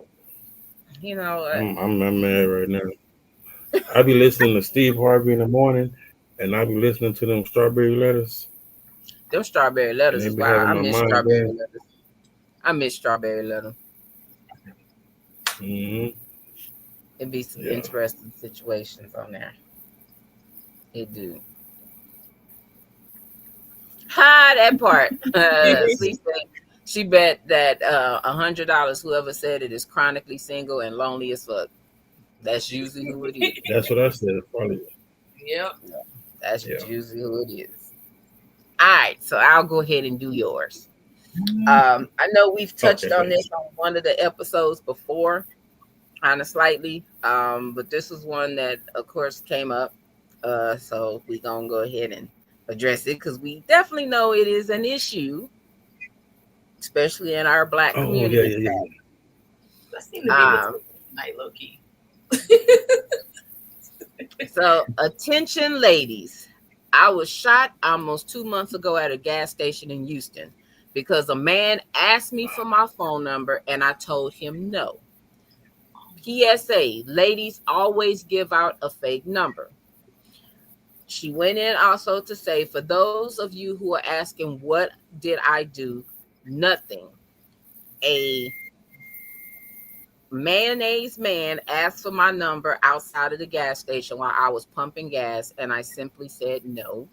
You know what? I'm mad right now. I be listening to Steve Harvey in the morning, and I be listening to them Strawberry Letters, Them strawberry and letters they is be wild. having I my miss mind strawberry going. letters. I miss strawberry letter. Hmm. It'd be some Yeah. interesting situations on there. It do. Hi, that part. She bet that $100 whoever said it is chronically single and lonely as fuck. That's usually who it is. That's what I said. Probably. Yep. That's Yeah. usually who it is. All right, so I'll go ahead and do yours. I know we've touched Okay, on this thanks. on one of the episodes before, kind of slightly, but this was one that, of course, came up. So we're gonna go ahead and address it because we definitely know it is an issue, especially in our Black Oh yeah, community. yeah, yeah. That seemed to be Um, the night, low key. so attention, ladies. I was shot almost 2 months ago at a gas station in Houston because a man asked me for my phone number and I told him no. PSA, ladies always give out a fake number. She went in also to say, for those of you who are asking, what did I do? Nothing. A mayonnaise man asked for my number outside of the gas station while I was pumping gas, and I simply said no.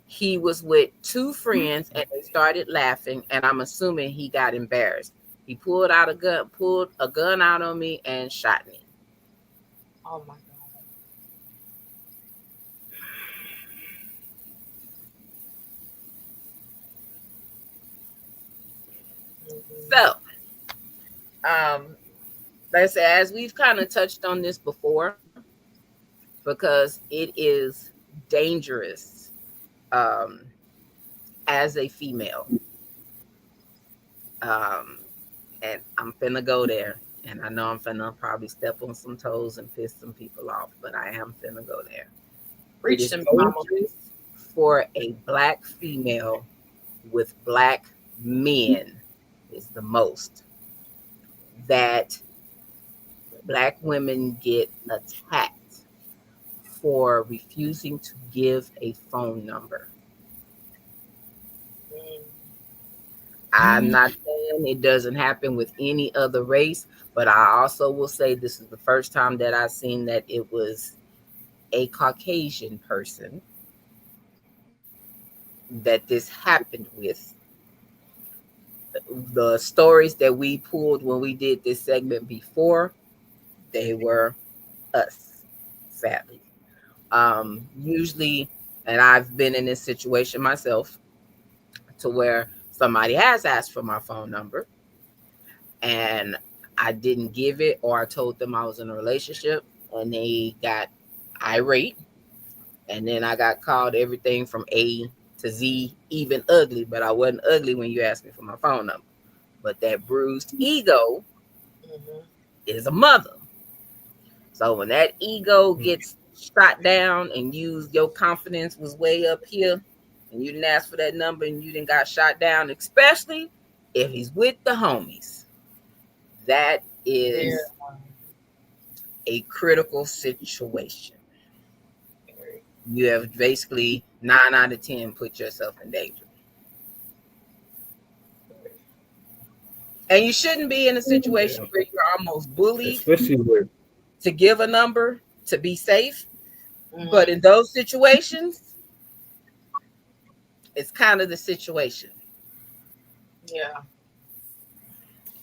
He was with two friends and they started laughing, and I'm assuming he got embarrassed. He pulled a gun out on me and shot me. Oh my god. So, like I said, as we've kind of touched on this before, because it is dangerous as a female. And I'm finna go there. And I know I'm finna probably step on some toes and piss some people off, but I am finna go there. It is Preach to me, mama. dangerous for a Black female with Black men is the most that Black women get attacked for refusing to give a phone number. I'm not saying it doesn't happen with any other race, but I also will say this is the first time that I've seen that it was a Caucasian person that this happened with. The stories that we pulled when we did this segment before, they were us, sadly. Usually, and I've been in this situation myself, to where somebody has asked for my phone number and I didn't give it, or I told them I was in a relationship and they got irate. And then I got called everything from A to Z, even ugly, but I wasn't ugly when you asked me for my phone number. But that bruised ego is a mother. So when that ego gets shot down and your confidence was way up here and you didn't ask for that number and you didn't got shot down, especially if he's with the homies, that is a critical situation. You have basically 9 out of 10 put yourself in danger. And you shouldn't be in a situation where you're almost bullied, especially with to give a number to be safe. But in those situations, it's kind of the situation. Yeah.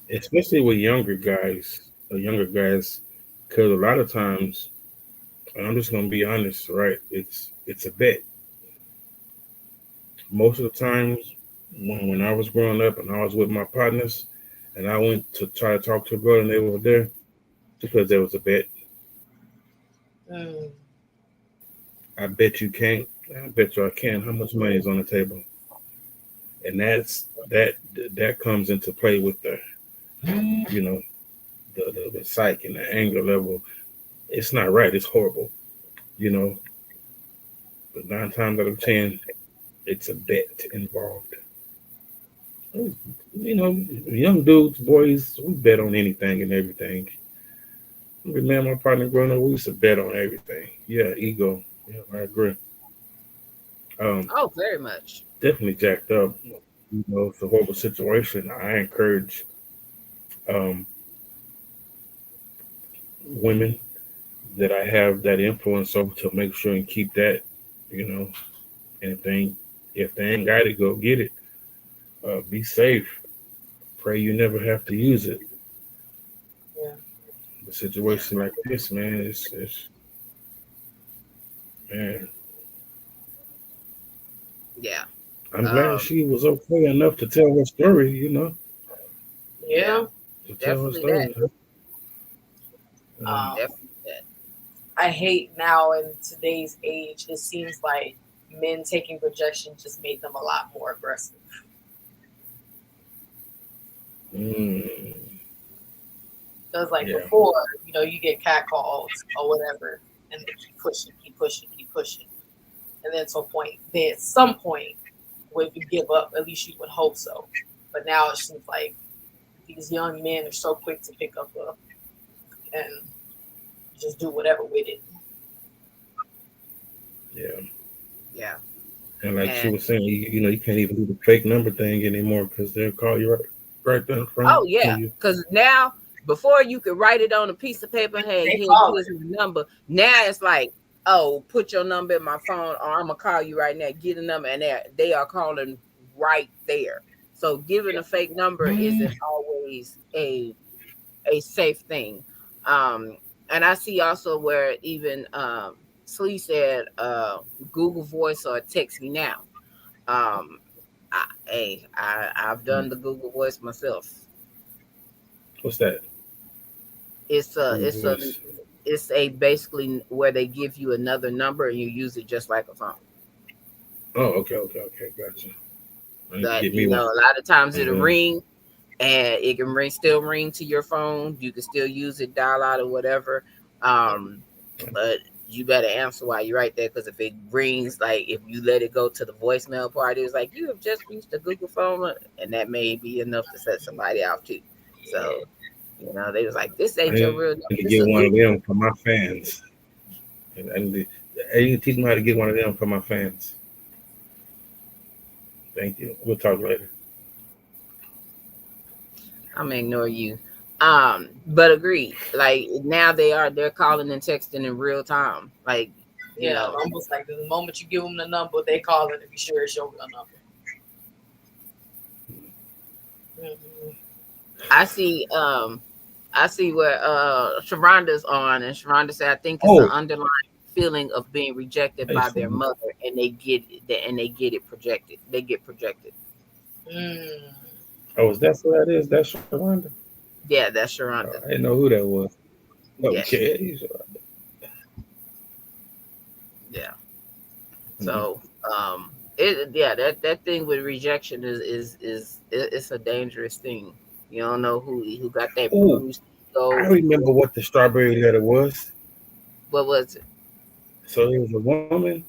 Especially with younger guys, because a lot of times, and I'm just gonna be honest, right? It's a bet. Most of the times when I was growing up and I was with my partners and I went to try to talk to a girl and they were there because there was a bet. Mm. I bet you can't. I bet you I can. How much money is on the table? And that comes into play with the you know the psyche and the anger level. It's not right. It's horrible. You know, but 9 times out of 10, it's a bet involved. You know, young dudes, boys, we bet on anything and everything. Me and my partner growing up, we used to bet on everything. Yeah, ego. Yeah, I agree. Oh, very much. Definitely jacked up. You know, it's a horrible situation. I encourage um, women that I have that influence over to make sure and keep that. You know, and if they ain't got it, go get it. Be safe. Pray you never have to use it. Yeah. The situation like this, man, it's man. Yeah. I'm glad she was okay enough to tell her story. You know, Yeah. to tell her Definitely story. that. Um, Definitely that. I hate now in today's age, it seems like men taking rejection just made them a lot more aggressive. Mm, Because like yeah, before, you get catcalls or whatever, and they keep pushing, keep pushing, keep pushing. And then at some point, when you give up, at least you would hope so. But now it seems like these young men are so quick to pick up and just do whatever with it. yeah. Yeah. And like she And was saying, you can't even do the fake number thing anymore because they'll call you right there in front oh of yeah, you. because now before you could write it on a piece of paper, hey, They call here's my number. Now it's like, oh, put your number in my phone, or I'm gonna call you right now. Get a number, and they are calling right there. So giving a fake number isn't always a safe thing. Um, and I see also where even Slee said, Google Voice or text me now. Um, I've done the Google Voice myself. What's that? It's a Google it's a Voice. it's a basically where they give you another number and you use it just like a phone. Oh, okay, gotcha. I need to That get me one. a lot of times it'll Mhm. ring and it can still ring to your phone. You can still use it, dial out or whatever. But you better answer while you're right there, because if it rings, like if you let it go to the voicemail part, it's like you have just reached the Google phone, and that may be enough to set somebody off too. So they was like, this I ain't your need real to number. This get is a one of Google. them for my fans. I need to teach me how to get one of them for my fans. Thank you. We'll talk later. I'm gonna ignore you. But agree. Like now they're calling and texting in real time. Like, Yeah, almost like the moment you give them the number, they call it to be sure it's your real number. Mm-hmm. I see where Sharonda's on, and Sharonda said, I think it's an Oh, underlying feeling of being rejected hey, by their Steve. mother, and they get it projected. They get projected. Mm. Oh, is that what that is? That's Sharonda? Yeah, that's Sharonda. I didn't know who that was. Yes. Okay. Yeah. Mhm. So that thing with rejection it's a dangerous thing. You don't know who got that Oh, bruised I ego. remember what the strawberry letter was. What was it? So it was a woman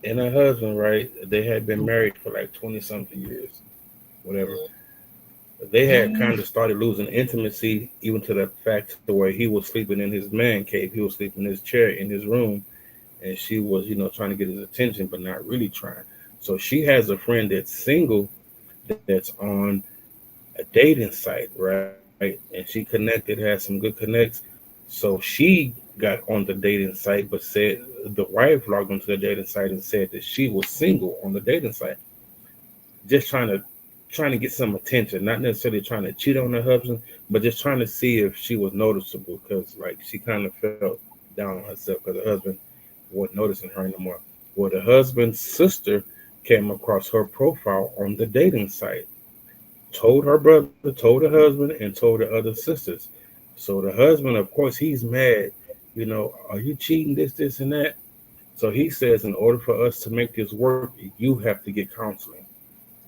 and her husband, right? They had been married for like 20 something years, whatever. They had kind of started losing intimacy, even to the fact to where he was sleeping in his man cave. He was sleeping in his chair in his room, and she was, trying to get his attention, but not really trying. So she has a friend that's single that's on a dating site, right? And she connected, had some good connects. So she got on the dating site, but said the wife logged onto the dating site and said that she was single on the dating site, just trying to get some attention, not necessarily trying to cheat on her husband, but just trying to see if she was noticeable, because like she kind of felt down on herself because her husband wasn't noticing her anymore. Well, the husband's sister came across her profile on the dating site, told her brother, told her husband, and told the other sisters. So the husband, of course, he's mad. Are you cheating? This, and that. So he says, in order for us to make this work, you have to get counseling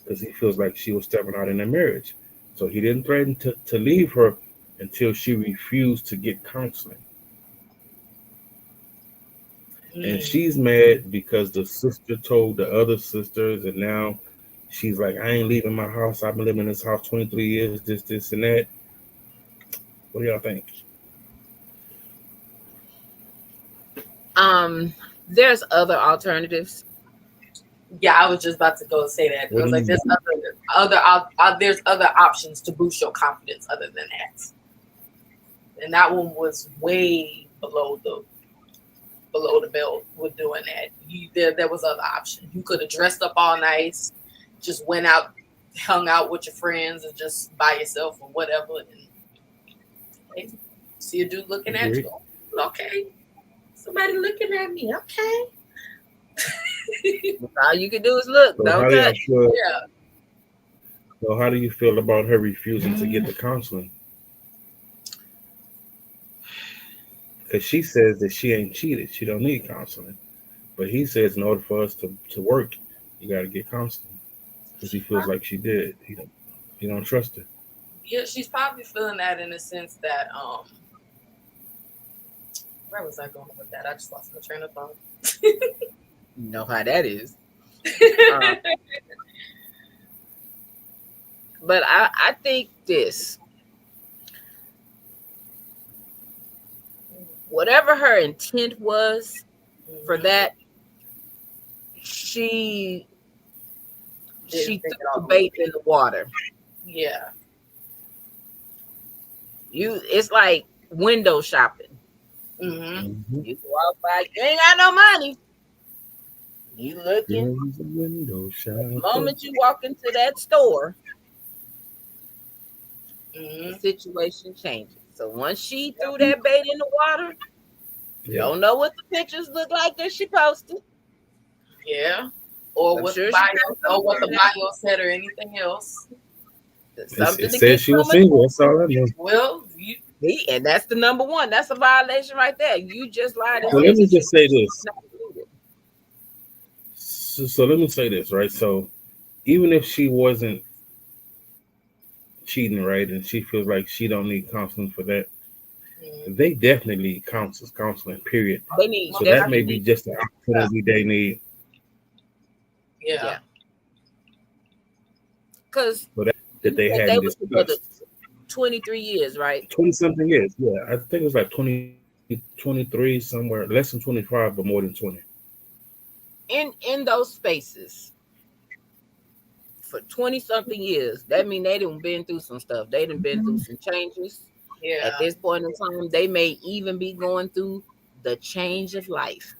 because he feels like she was stepping out in their marriage. So he didn't threaten to leave her until she refused to get counseling. And she's mad because the sister told the other sisters, and now she's like, I ain't leaving my house. I've been living in this house 23 years, this, and that. What do y'all think? There's other alternatives. Yeah, I was just about to go and say that. I was like, there's other options to boost your confidence other than that. And that one was way below the belt with doing that. There was other options. You could have dressed up all nice, just went out, hung out with your friends, and just by yourself or whatever. And see a dude looking at you. Okay, somebody looking at me. Okay. All you can do is look. So Don't touch. Yeah. So how do you feel about her refusing to get the counseling? Because she says that she ain't cheated. She don't need counseling. But he says in order for us to work, you got to get counseling. Because he feels like she did. He don't trust her. Yeah, she's probably feeling that in the sense that, where was I going with that? I just lost my train of thought. You know how that is. But I think this. Whatever her intent was for that, she threw the bait in the water. Yeah. It's like window shopping. Mm-hmm. You go out by, you ain't got no money. You looking. The moment you walk into that store, the situation changes. So once she threw that bait in the water, you don't know what the pictures look like that she posted. Yeah. Or what the bio said or anything else. It says she was single. That's all I know. Well, and that's the number one. That's a violation right there. You just lied. So let me just say this. So let me say this, right? So even if she wasn't cheating, right, and she feels like she don't need counseling for that, they definitely need counseling, period. They need, so that may be just the opportunity they need. Yeah. Because that they hadn't discussed. 23 years, right? 20-something years, yeah. I think it was like 20, 23, somewhere, less than 25, but more than 20. In those spaces, for 20-something years, that means they done been through some stuff. They done been through some changes. Yeah. At this point in time, they may even be going through the change of life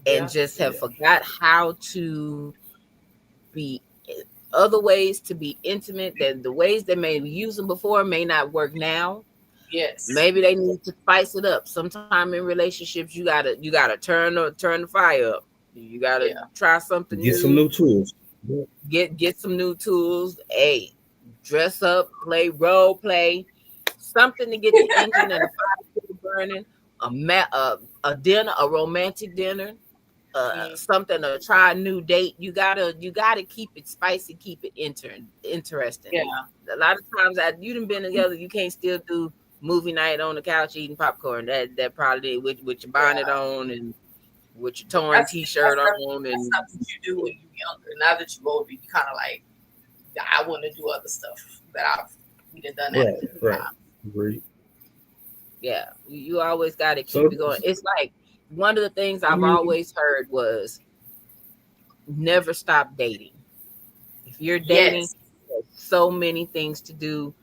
and just have forgot how to be other ways to be intimate, that the ways they may be using before may not work now. Yes. Maybe they need to spice it up. Sometime in relationships, you gotta turn the fire up. You gotta try something new. Get some new tools. Get some new tools. Hey, dress up, play role play, something to get the engine and the fire burning. A dinner, a romantic dinner. Something to try a new date. You gotta keep it spicy, keep it interesting. Yeah. A lot of times you done been together, you can't still do movie night on the couch eating popcorn. That probably with your bonnet on and with your torn t-shirt on, and that's something you do when you're younger. Now that you're older, you kind of like, I want to do other stuff that we done that. Right. Great. Yeah, you always got to keep it going. It's like one of the things I've always heard was never stop dating. If you're dating, there's so many things to do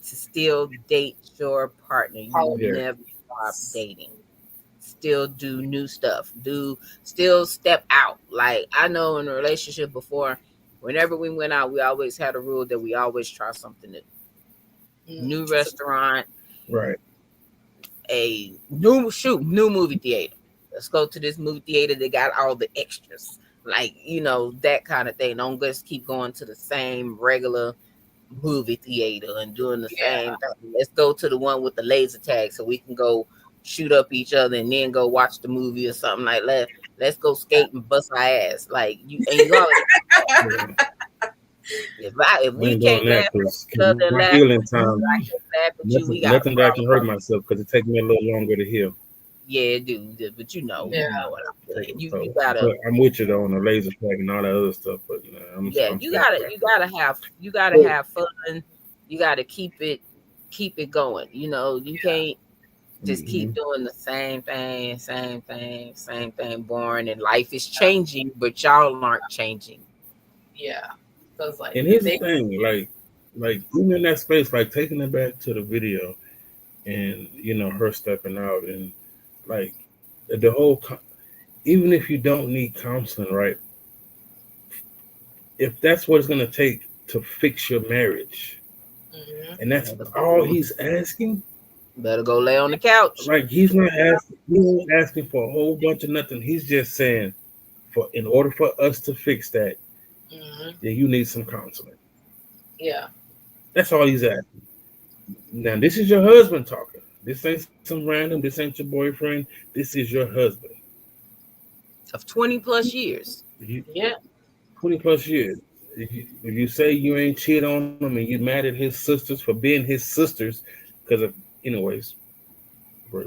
to still date your partner. You never stop dating. Still do new stuff. Still step out. Like I know in a relationship before, whenever we went out, we always had a rule that we always try something new. New restaurant. Right. A new movie theater. Let's go to this movie theater. They got all the extras. Like, that kind of thing. Don't just keep going to the same regular movie theater and doing the same thing. Let's go to the one with the laser tag so we can go shoot up each other and then go watch the movie or something like that. Let's go skate and bust our ass. Like you always. If we can't laugh at each other and my laugh healing at time, you, I can't laugh at you. We got nothing that I can hurt myself because it takes me a little longer to heal. Yeah, dude. But you know what I'm saying. You gotta. But I'm with you though on the laser tag and all that other stuff. But I'm you gotta have fun. You gotta keep it going. You can't just keep doing the same thing, boring. And life is changing, but y'all aren't changing. Yeah. So it's like, and here's the thing, like even in that space, like taking it back to the video, and her stepping out and like the whole. Even if you don't need counseling, right? If that's what it's going to take to fix your marriage, and that's all he's asking, better go lay on the couch. Like he's not asking for a whole bunch of nothing. He's just saying, in order for us to fix that, then you need some counseling. Yeah, that's all he's asking. Now this is your husband talking. This ain't some random. This ain't your boyfriend. This is your husband. Of 20 plus years. 20 plus years. If you say you ain't cheat on him and you mad at his sisters for being his sisters, because of, anyways, I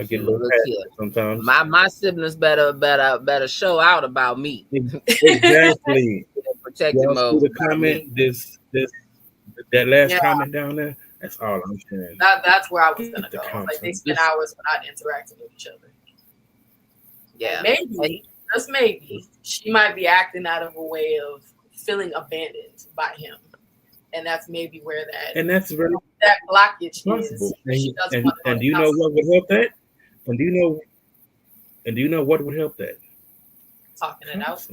get a little passionate sometimes. My siblings better show out about me. Exactly. Protecting mode. The comment, that last comment down there. That's all I'm saying. That's where I was gonna go. Like they spend hours without interacting with each other. Yeah, maybe, just maybe, she might be acting out of a way of feeling abandoned by him, and that's maybe where that's very that blockage possible. is. And do you know what would help that? And do you know what would help that? Talking it out.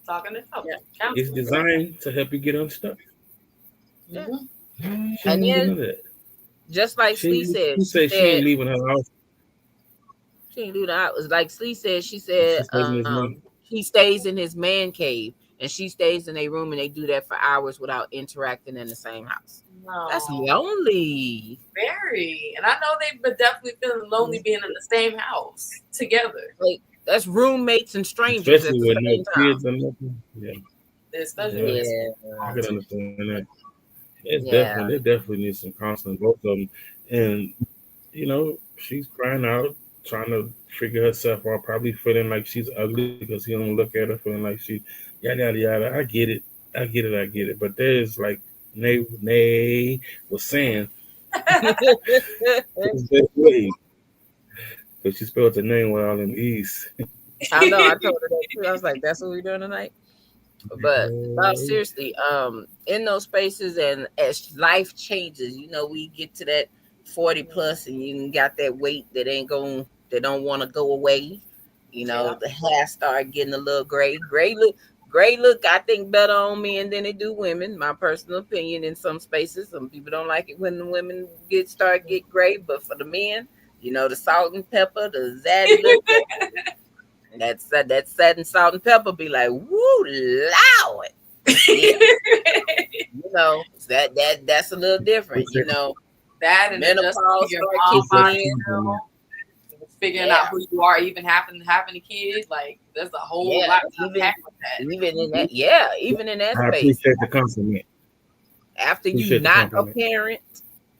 Talking it out. Yeah. It's designed to help you get unstuck. Yeah. And then, just like Slee said, she ain't leaving her house. She ain't do that. It was like Slee said. She said he stays in his man cave, and she stays in a room, and they do that for hours without interacting in the same house. No. That's lonely. Very. And I know they've definitely feeling lonely being in the same house together. Like that's roommates and strangers. Especially with no kids and nothing. Yeah. Especially. I can understand that. They definitely need some counseling, both of them. And she's crying out, trying to figure herself out, probably feeling like she's ugly because he don't look at her, feeling like she yada yada yada. I get it. But there's like Nay was saying, because she spelled her name with all them E's. I know. I told her that too. I was like, "That's what we're doing tonight." But seriously, in those spaces, and as life changes, we get to that 40 plus, and you got that weight that don't want to go away. The hair start getting a little gray. Gray look, I think better on men than it do women. My personal opinion. In some spaces, some people don't like it when the women get gray, but for the men, the salt and pepper, the zaddy look. That satin salt and pepper be like, woo, loud. Yeah. That's a little different. That and menopause start kicking in. Figuring out who you are, even having a kid, like there's a whole lot to unpack with that. Even in that space. I appreciate the compliment. After you not a parent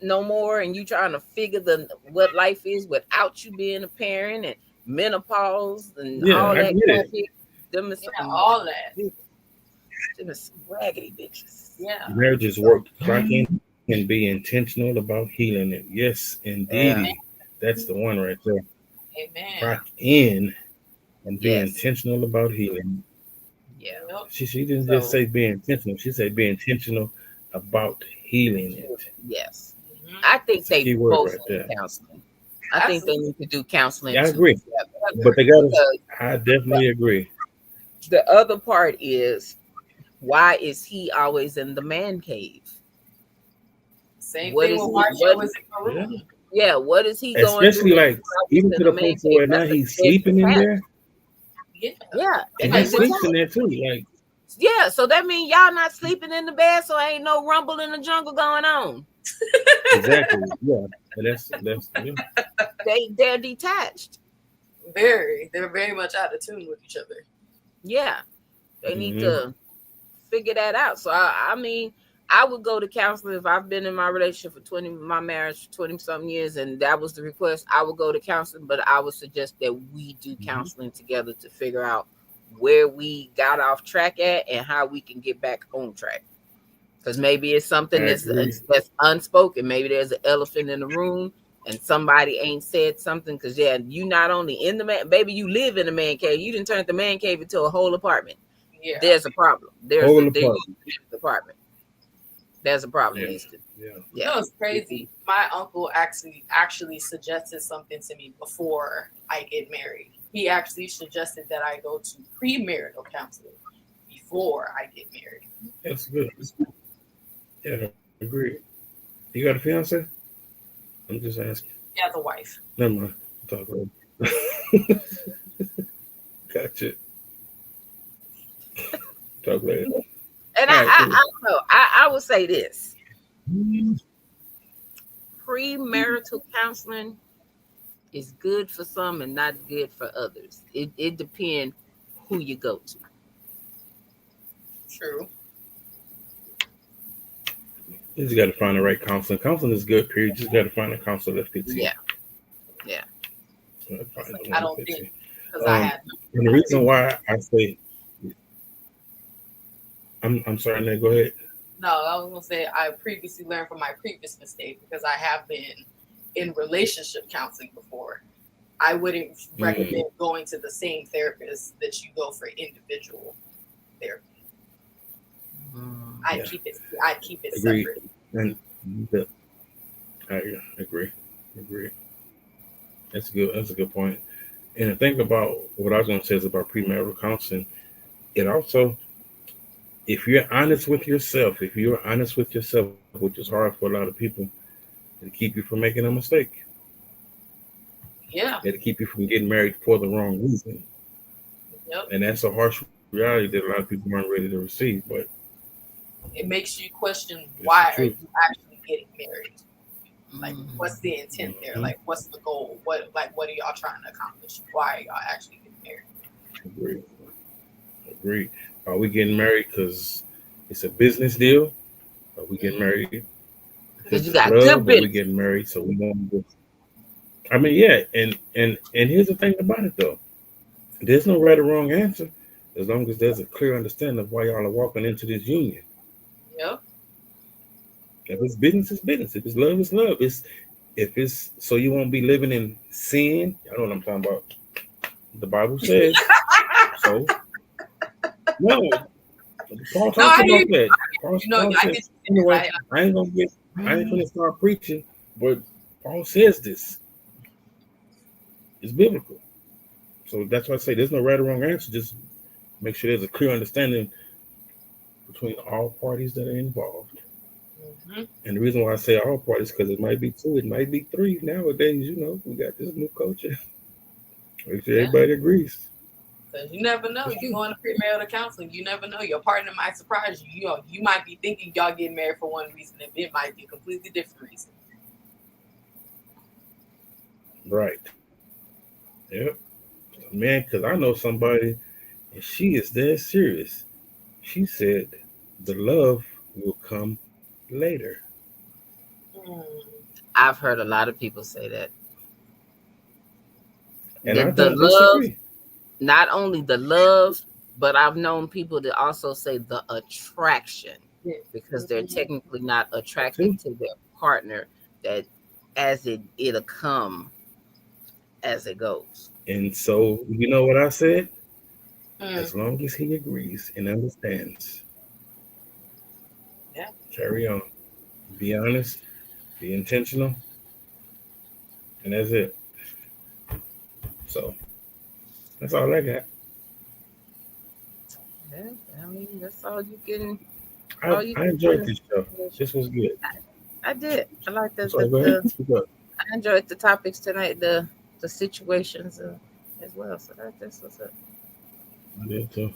no more, and you trying to figure what life is without you being a parent, and menopause and all that all that. Them is raggedy bitches. Yeah. Marriages work. Cracking and be intentional about healing it. Yes, indeed. That's the one right there. Amen. Crack in and be intentional about healing. Yeah. She didn't just say be intentional. She said be intentional about healing it. Yes. I think they both need counseling. I think they need to do counseling. Yeah, I agree. But they got to. I definitely agree. The other part is, why is he always in the man cave? Same thing with Marsha was in her room. Yeah, what is he going? Especially like even to the point where now he's sleeping in there. Yeah. And he sleeps in there too. Like, yeah, so that means y'all not sleeping in the bed, so ain't no rumble in the jungle going on. exactly. Yeah. That's yeah. They're detached. They're very much out of tune with each other. Yeah. They need to figure that out. So I mean, I would go to counseling if I've been in my relationship for my marriage for 20 something years, and that was the request. I would go to counseling, but I would suggest that we do counseling together to figure out where we got off track at and how we can get back on track. Because maybe it's something that's unspoken. Maybe there's an elephant in the room and somebody ain't said something. Because you not only in the man, baby, you live in a man cave. You didn't turn the man cave into a whole apartment. Yeah, there's a problem. There's a apartment. There's a problem. Yeah. You know, it's crazy. My uncle actually suggested something to me before I get married. He actually suggested that I go to premarital counseling before I get married. That's good. Yeah, I agree. You got a fiance? I'm just asking. Yeah, the wife. Never mind. Talk about it. Gotcha. Talk later. And I don't know. I would say this. Premarital counseling is good for some and not good for others. It depends who you go to. True. You just got to find the right counseling. Counseling is good, period. You just got to find a counselor that fits you. Yeah. I don't think because I had. And the reason why I say, I'm sorry, Nate, go ahead. No, I was gonna say I previously learned from my previous mistake because I have been in relationship counseling before. I wouldn't recommend going to the same therapist that you go for individual therapy. I'd keep it Agreed. separate. And I agree. That's good. That's a good point. And to think about what I was going to say is about premarital counseling. It also, if you're honest with yourself, which is hard for a lot of people, it'll keep you from making a mistake. Yeah. It'll keep you from getting married for the wrong reason. Yep. And that's a harsh reality that a lot of people aren't ready to receive. But it makes you question why are you actually getting married? Like, what's the intent there? Like, what's the goal? What are y'all trying to accomplish? Why are y'all actually getting married? Agreed. Are we getting married because it's a business deal? Are we getting married because you got love? good Or we getting married so we want to? I mean, yeah. And here's the thing about it though. There's no right or wrong answer as long as there's a clear understanding of why y'all are walking into this union. Yep. If it's business, it's business. If it's love, it's love. If it's so you won't be living in sin. I know what I'm talking about. The Bible says so. No, Paul talks about that. Paul says, anyway, I ain't gonna start preaching, but Paul says this. It's biblical. So that's why I say there's no right or wrong answer. Just make sure there's a clear understanding between all parties that are involved. And the reason why I say all parties, because it might be 2, it might be 3 nowadays. You know, we got this new culture. Make sure everybody agrees. Because you never know. You're going to premarital counseling. You never know. Your partner might surprise you. You know, you might be thinking y'all getting married for one reason, and it might be a completely different reason. Right. Yep. Man, because I know somebody, and she is dead serious. She said the love will come later. I've heard a lot of people say that. And I the don't love, disagree. not only the love, but I've known people to also say the attraction, because they're technically not attracted to their partner, that as it'll come as it goes. And so, you know what I said? As long as he agrees and understands. Yeah. Carry on. Be honest. Be intentional. And that's it. So, that's all I got. Yeah, I mean, that's all you can. I enjoyed this show. This was good. I did. I like this. I enjoyed the topics tonight, the situations as well. So that's what's up. I did too.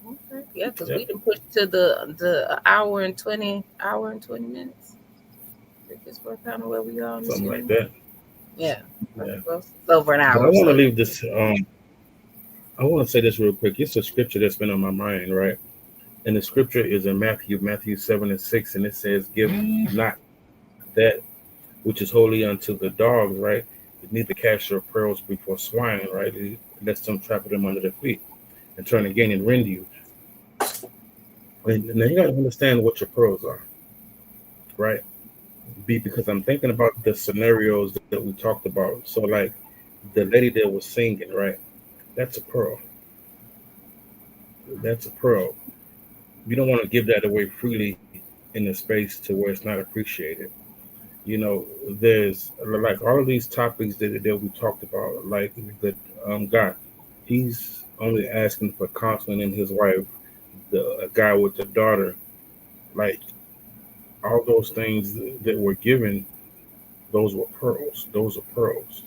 Okay. Yeah, because Yep. we can push to the hour and 20 minutes. I think it's what kind of where we are on this Something like one. that. Yeah. Yeah. Well, it's over an But I hour, want to so leave this. I want to say this real quick. It's a scripture that's been on my mind, right? And the scripture is in Matthew 7:6, and it says, "Give not that which is holy unto the dogs, right? Neither cast your pearls before swine, right? Lest some trample them under their feet and turn again and rend you." And now you got to understand what your pearls are, right? Because I'm thinking about the scenarios that we talked about. So, like the lady that was singing, right? That's a pearl. That's a pearl. You don't want to give that away freely in a space to where it's not appreciated. You know, there's like all of these topics that we talked about, like the God, he's only asking for counseling in his wife, the a guy with the daughter, like all those things that were given, those were pearls. Those are pearls.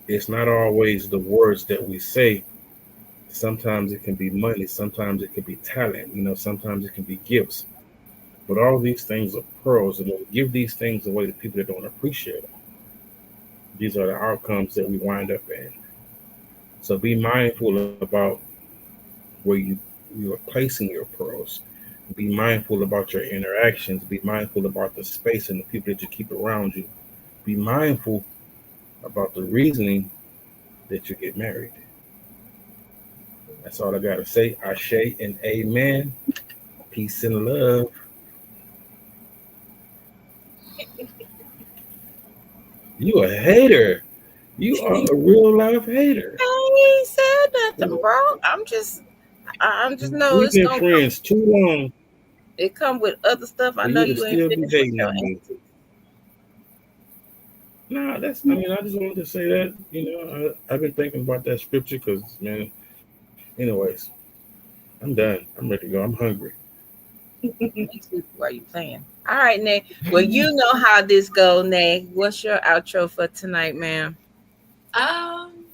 It's not always the words that we say. Sometimes it can be money, sometimes it can be talent, sometimes it can be gifts. But all these things are pearls, and when we give these things away to people that don't appreciate them, these are the outcomes that we wind up in. So be mindful about where you are placing your pearls. Be mindful about your interactions. Be mindful about the space and the people that you keep around you. Be mindful about the reasoning that you get married. That's all I gotta say. Ashe and amen. Peace and love. You a hater. You are a real life hater. I ain't said nothing, bro. I'm just know We've it's been gonna come. friends too long It come with other stuff. I for know you to you ain't still be finished with hating your on me. answer. Nah, I mean, I just wanted to say that, I've been thinking about that scripture because, man, anyways, I'm done. I'm ready to go. I'm hungry. Next week, why you playing? All right, Nick. Well, you know how this go, Nick. What's your outro for tonight, ma'am? Um,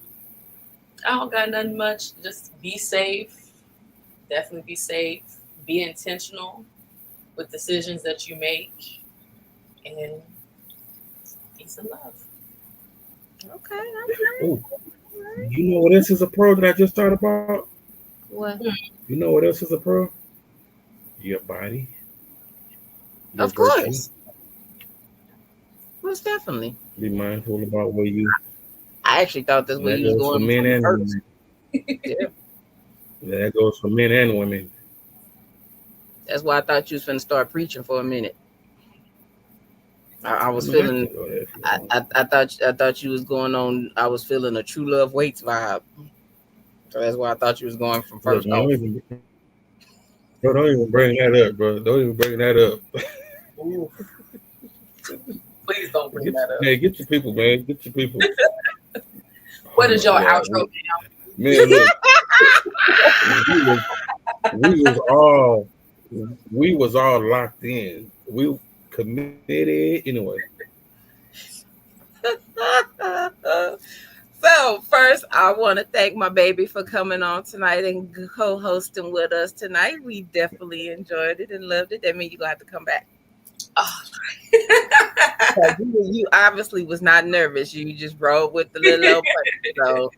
I don't got nothing much. Just be safe. Definitely be safe. Be intentional with decisions that you make, and peace and love. Okay, okay. Oh, you know what else is a pearl that I just thought about? What? You know what else is a pearl? Your body, your Of virtue. course. Most definitely. Be mindful about where you, I actually thought that's and where that you was goes for going men from and first. women. Yeah. That goes for men and women. That's why I thought you was finna start preaching for a minute. I I was mean, I feeling can go there if you I, want. I thought you was going on. I was feeling a true love waits vibe. So that's why I thought you was going from Look, first man, off. don't even bring that up, bro. Don't even bring that up. Ooh, please don't bring that up. Get your people, man. Get your people. Oh What is my your God, outro? man! Look, we was we was all we was all locked in. We committed anyway. So first, I want to thank my baby for coming on tonight and co-hosting with us tonight. We definitely enjoyed it and loved it. That means you gonna have to come back. Oh. You obviously was not nervous. You just rolled with the little old person. So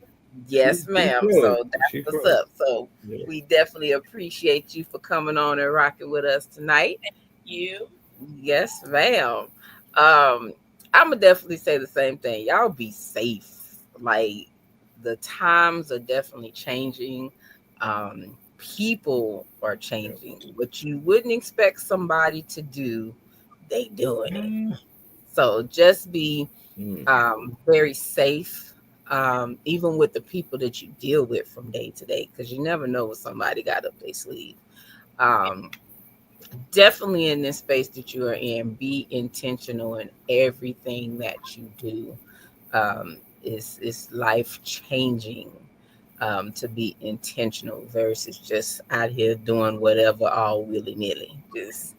yes, She ma'am. flowed. So that's She what's flowed. up. So Yeah. we definitely appreciate you for coming on and rocking with us tonight. You. Yes, ma'am. Um, I'm gonna definitely say the same thing. Y'all be safe. Like the times are definitely changing. People are changing. What you wouldn't expect somebody to do, they doing it. So just be Mm. very safe. Even with the people that you deal with from day to day, because you never know what somebody got up their sleeve. Um, Definitely in this space that you are in, be intentional in everything that you do. It's life changing to be intentional versus just out here doing whatever all willy nilly. Just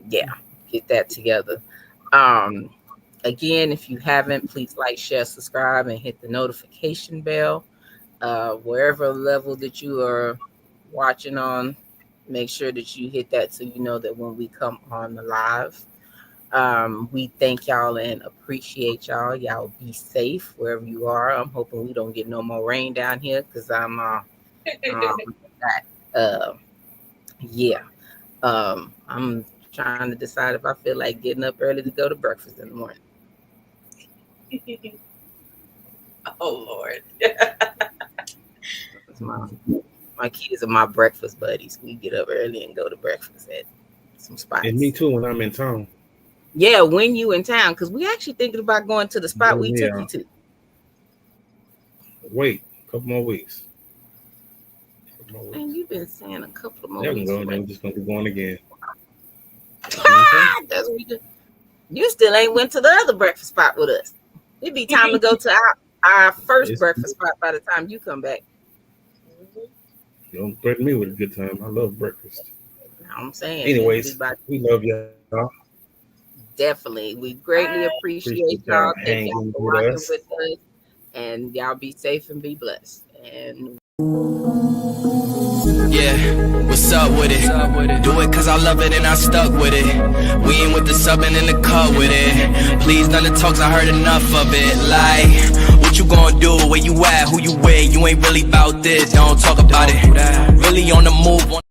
yeah, get that together. Um, Again, if you haven't, please like, share, subscribe, and hit the notification bell. Wherever level that you are watching on, make sure that you hit that so you know that when we come on the live. We thank y'all and appreciate y'all. Y'all be safe wherever you are. I'm hoping we don't get no more rain down here because I'm trying to decide if I feel like getting up early to go to breakfast in the morning. Oh Lord. My kids are my breakfast buddies. We get up early and go to breakfast at some spots. And me too when I'm in town. Yeah, when you in town, because we actually thinking about going to the spot we took you to. Wait, a couple more weeks. And you've been saying a couple of more There weeks. we go. Then we're just gonna be going again. That's what we do. You still ain't went to the other breakfast spot with us. It'd be time to go to our first breakfast spot by the time you come back. Don't threaten me with a good time. I love breakfast. I'm saying. Anyways, we love y'all. Definitely. We greatly appreciate y'all. Thank y'all for rocking with us. And y'all be safe and be blessed. And yeah, what's up with it? Do it cause I love it and I stuck with it. We ain't with the subbing in the cut with it. Please, none of the talks, I heard enough of it. Like, what you gonna do? Where you at? Who you with? You ain't really about this. Don't talk about it. Really on the move.